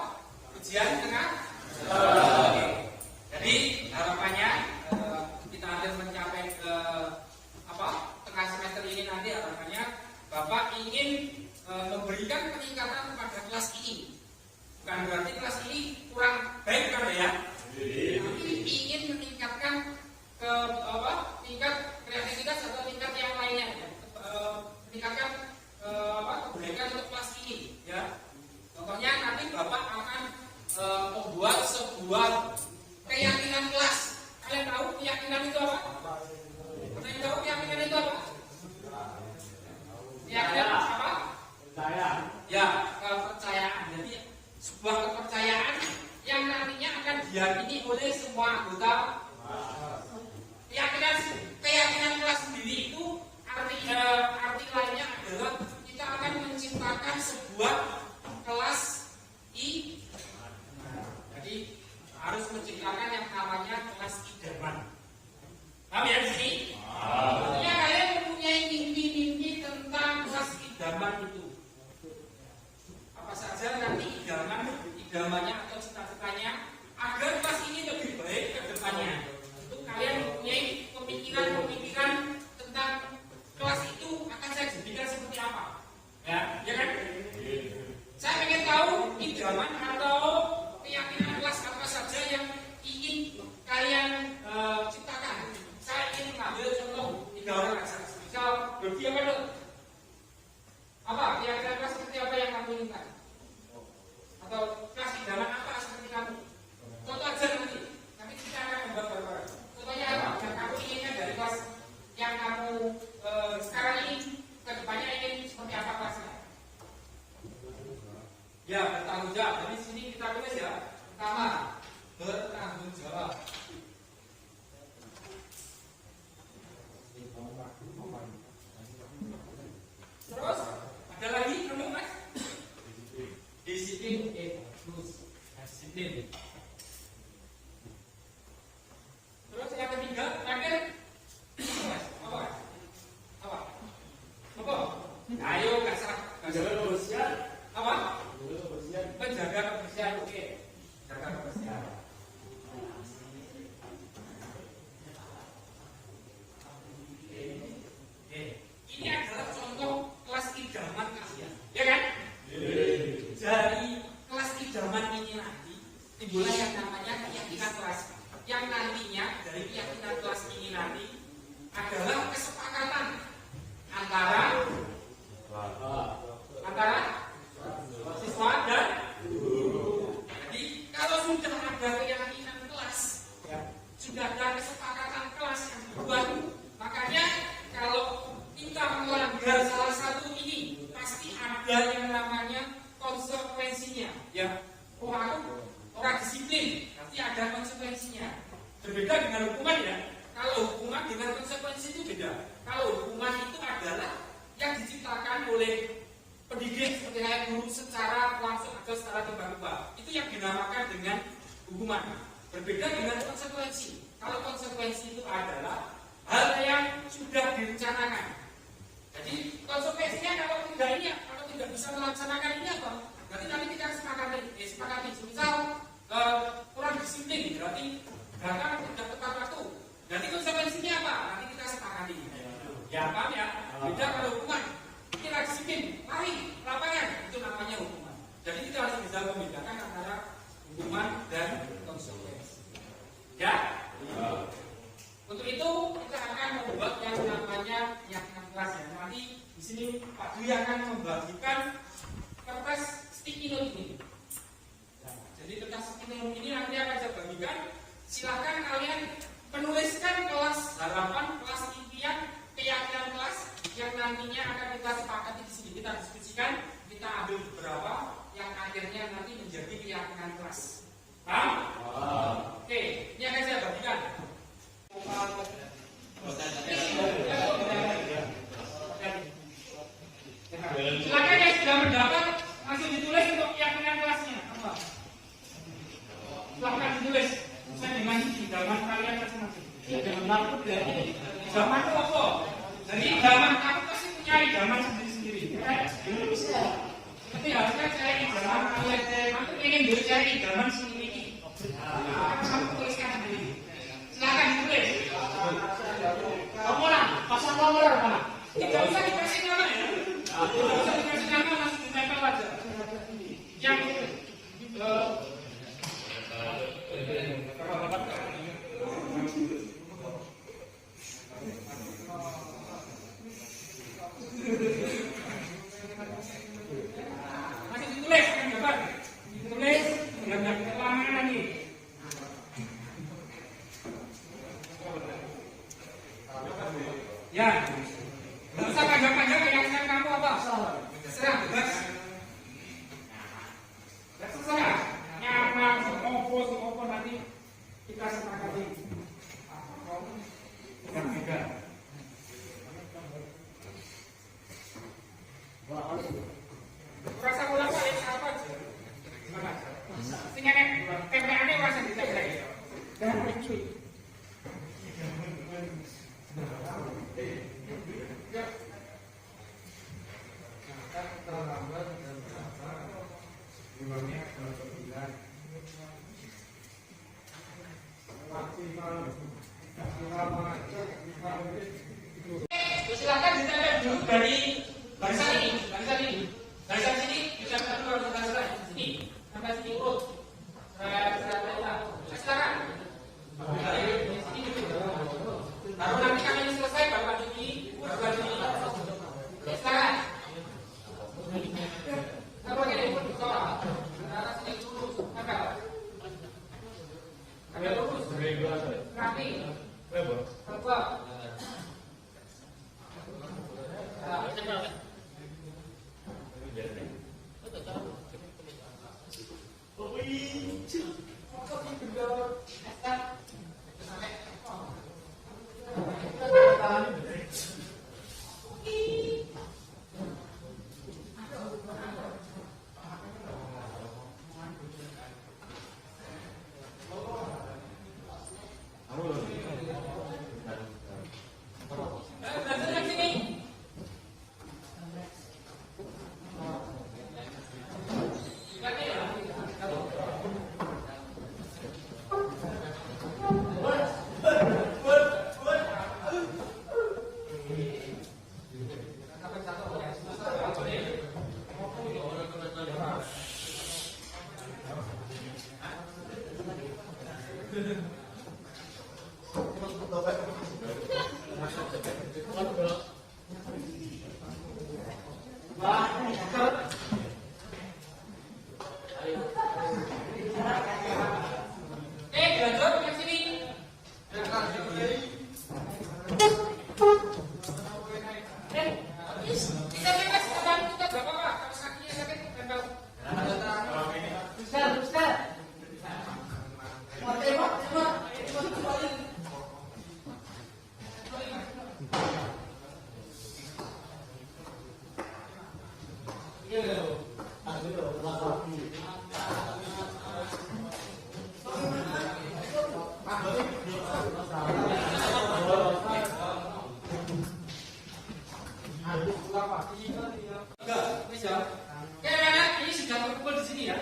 Ujian tengah. Oke. Jadi harapannya kita akan mencapai ke apa? Tengah semester ini nanti harapannya Bapak ingin memberikan peningkatan pada kelas ini. Bukan berarti kelas ini kurang baik kan ya? Tapi ingin meningkatkan ke apa? Tingkat kreativitas atau tingkat yang lainnya ya. Meningkatkan kebaikan untuk kelas ini ya. Contohnya nanti Bapak akan membuat sebuah keyakinan kelas. Kalian tahu keyakinan itu apa? Kalian tahu keyakinan itu apa? Keyakinan apa? Percaya. Ya, kepercayaan. Jadi sebuah kepercayaan yang nantinya akan diyakini oleh semua anggota. Keyakinan kelas sendiri itu arti lainnya adalah kita akan menciptakan sebuah kelas I. Jadi harus menciptakan yang namanya kelas idaman. Paham ya di sini? Artinya kalian mempunyai mimpi-mimpi tentang kelas idaman itu. Apa saja nanti idamannya atau cita-citanya agar kelas ini lebih baik ke depannya. Untuk kalian mempunyai pemikiran tentang kelas itu akan saya jadikan seperti apa? Ya kan? Saya ingin tahu idaman atau keyakinan kelas apa saja yang ingin kalian ciptakan. Saya ingin mengambil contoh 3 orang saja. Misal Dodi apa dong? Apa keyakinan kelas seperti apa yang kamu inginkan? Atau kelas idaman apa seperti kamu? Contoh aja nanti kita akan membuat bareng-bareng. Contohnya apa? Yang kamu inginkan dari kelas yang kamu sekarang ini ke depannya ingin seperti apa kelasnya? Ya, bertanggung jawab. Jadi sini kita tulis ya. Pertama, bertanggung jawab. konsekuensi itu beda. Kalau hukuman itu adalah yang diciptakan oleh pendidik seperti saya guru secara langsung atau secara tiba-tiba. Itu yang dinamakan dengan hukuman. Berbeda dengan konsekuensi. Kalau konsekuensi itu adalah hal yang sudah direncanakan. Jadi konsekuensinya kalau tidak bisa melaksanakan ini apa? Berarti nanti kita sepakati. Misal kurang disiplin, berarti gerakan tidak tepat waktu. Nanti konsekuensinya apa? Nanti kita sepakati. Ya paham ya? Beda kalau hukuman. Kita disiplin, lari, lapangan, itu namanya hukuman. Jadi kita harus bisa membedakan antara hukuman dan konsekuensi. Ya? Untuk itu kita akan membuat yang namanya keyakinan kelas ya. Nanti di sini Pak Dwi akan membagikan kertas sticky note ini. Nah, jadi kertas sticky note ini nanti akan saya bagikan. Silakan kalian penuliskan kelas harapan, kelas impian, keyakinan kelas yang nantinya akan kita sepakati di sini. Kita diskusikan, kita ambil beberapa yang akhirnya nanti menjadi keyakinan kelas. Paham? Oke, ini akan saya bagikan. Silakan yang sudah mendapat langsung ditulis untuk keyakinan kelasnya. Apa? Silakan ditulis. Saya dengan zaman kalian masing-masing. Jangan takut ya. Zaman itu apa? Jadi zaman kamu pasti punya zaman sendiri-sendiri. Tapi harusnya cari zaman kalian. Aku ingin dulu cari zaman sendiri. Kamu tuliskan sendiri. Silakan ditulis. Nomor, pasang nomor mana? Tidak usah dikasih nama ya. Tidak usah dikasih nama, langsung ditempel aja. Yang masih ditulis kan gambar? Ditulis, gambar kelamaan lagi. Ya, nggak usah panjang-panjang keyakinan kamu apa? Terserah, bebas. Terserah, nyaman, sekopo nanti kita sepakati. Beda. Rasa ulang kali apa aja? Gimana? Tinggalnya TPA-nya rasa ditempel. Dan lucu. Silakan ditempel dulu dari barisan ini, barisan sini bisa keluar dari barisan sini sampai sini urut. Sekarang dari sini baru nanti kami selesai baru lanjut ini. Sekarang apa ini pun soal arah sini lurus agak lurus rapi apa Ini sudah terkumpul di sini ya.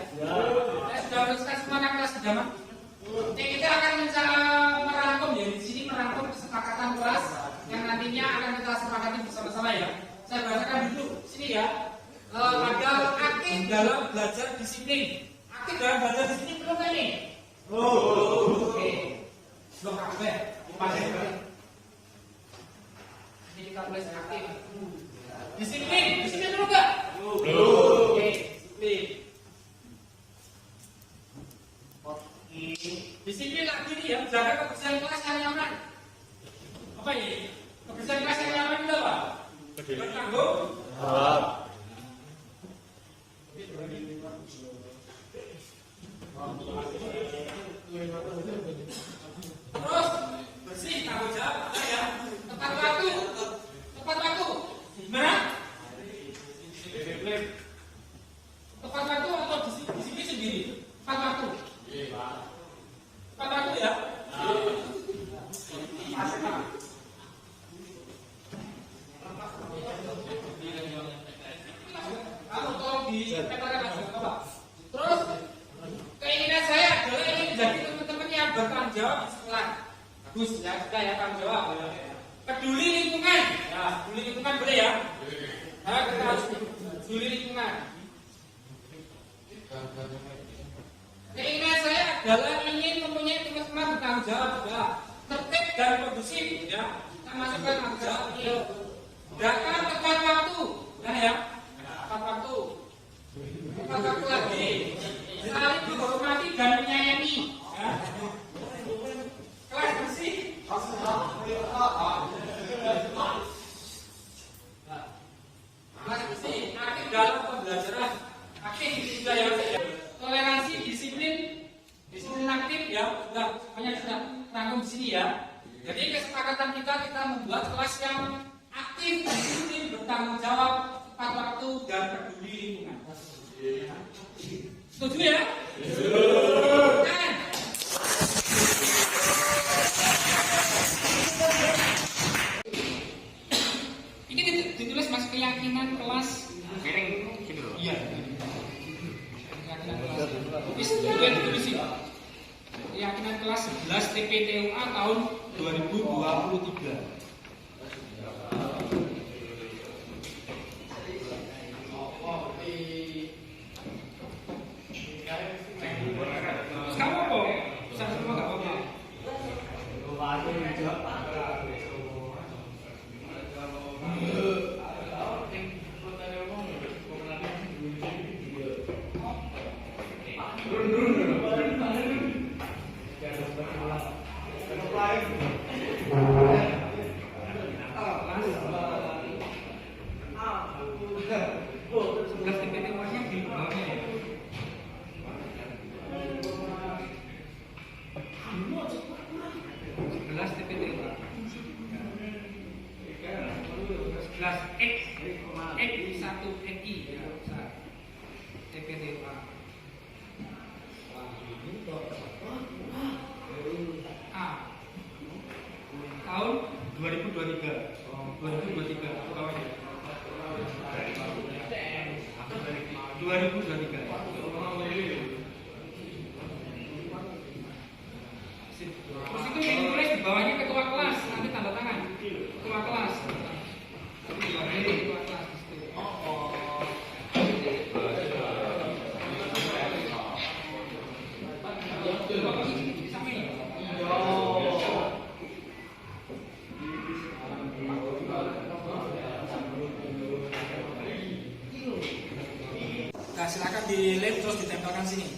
Sudah menuliskan semua kelas kejaman. Kita akan merangkum ya di sini, merangkum kesepakatan kelas yang nantinya akan kita sepakati bersama-sama ya. Saya bacakan dulu sini ya. Ada aktif dalam belajar disiplin. Aktif dalam belajar disiplin belum kan ini? Oke. Belum kabeh. Ini kita tulis aktif. Disiplin dulu enggak? Belum. Oke, disiplin. Disiplin lagi nih ya, jaga kebersihan kelas yang nyaman. Apa ini? Kebersihan kelas yang nyaman itu apa? Bertanggung. Terus bersih, tanggung jawab ya. Tepat waktu. Gimana? Tepat waktu atau disiplin sendiri? Tepat waktu. Tepat waktu ya. Kamu tolong dikatakan apa? Terus keinginan saya adalah ingin menjadi teman-teman yang bertanggung jawab di sekolah. Bagus ya, sudah ya tanggung jawab. Peduli lingkungan. Ya, peduli lingkungan boleh ya? Nah, kita harus peduli lingkungan. Keinginan saya adalah ingin mempunyai teman-teman bertanggung jawab juga, tertib dan kondusif ya. Kita masukkan tanggung jawab ini. Datang tepat waktu, nah ya. Tepat waktu. Tepat waktu lagi. Saling menghormati dan menyayangi. Ya. Kelas bersih. Kelas bersih. Aktif dalam pembelajaran. Aktif juga ya. Toleransi, disiplin aktif ya. Sudah rangkum di sini ya. Jadi kesepakatan kita membuat kelas yang aktif, disiplin, bertanggung jawab, tepat waktu dan peduli lingkungan. Setuju ya? Kan? Ini ditulis mas keyakinan kelas miring gitu loh. Iya. Keyakinan kelas. Ditulis sih. Keyakinan kelas 11 TPTUA tahun 2023. Nah, silakan di lem terus ditempelkan sini.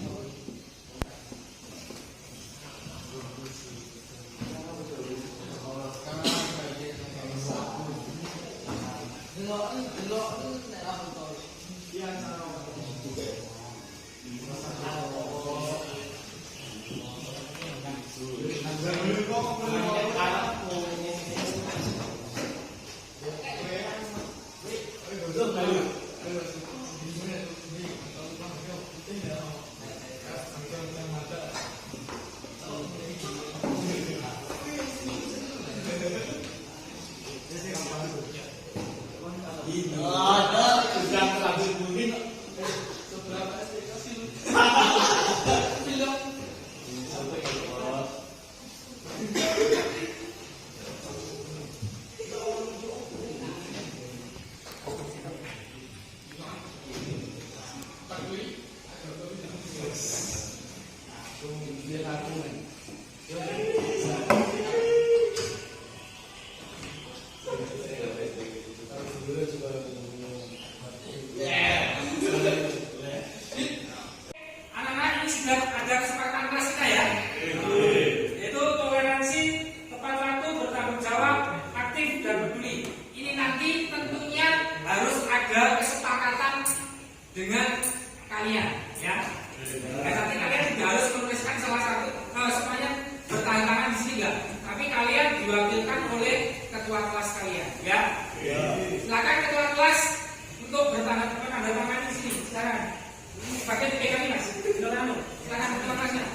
dengan kalian, ya. Nanti kalian tidak harus menuliskan salah satu, semuanya bertangan di sini enggak. Tapi kalian diwakilkan oleh ketua kelas kalian, ya. Silakan ketua kelas untuk bertanda tangan di sini. Silakan. Bagian PK ini mas, silakan ketua kelasnya.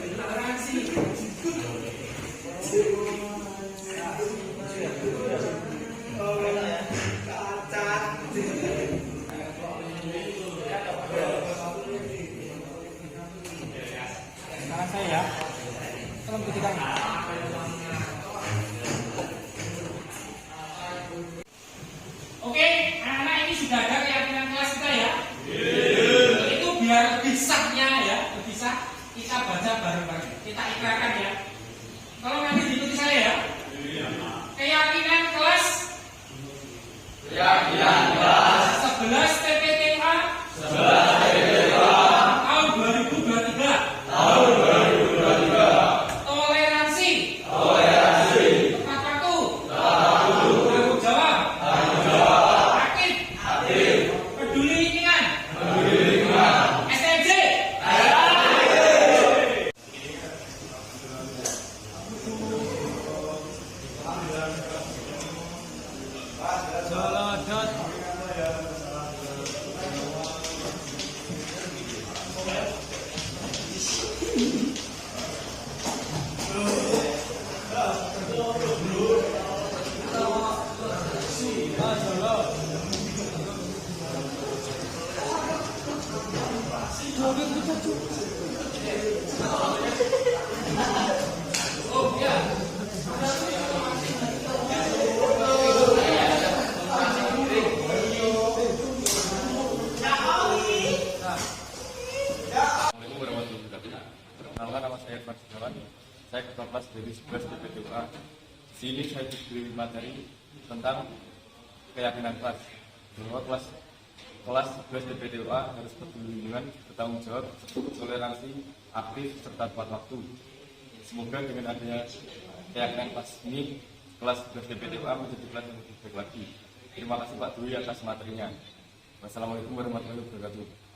Bertanda tangan di sini. Sekarang saya ya, tolong buktikan. Oke, anak-anak ini sudah ada keyakinan kelas kita ya. Itu biar lebih sahnya ya, lebih sah kita baca bareng-bareng. Kita ikrarkan ya. Tolong nanti diikuti saya ya. Keyakinan kelas 11 TPTA tahun 2023. Toleransi tepat waktu, tanggung jawab, aktif, peduli lingkungan, STJ. Assalamualaikum warahmatullahi wabarakatuh. Perkenalkan, nama saya Irfan Setiawan. Saya ketua kelas dari 11 TPTA. Di sini saya diberi materi tentang keyakinan kelas. Bahwa kelas 11 TPTA harus peduli lingkungan, bertanggung jawab, toleransi, aktif, serta tepat waktu. Semoga dengan adanya keyakinan kelas ini, kelas 11 TPTA menjadi kelas yang lebih baik lagi. Terima kasih Pak Dwi atas materinya. Wassalamualaikum warahmatullahi wabarakatuh.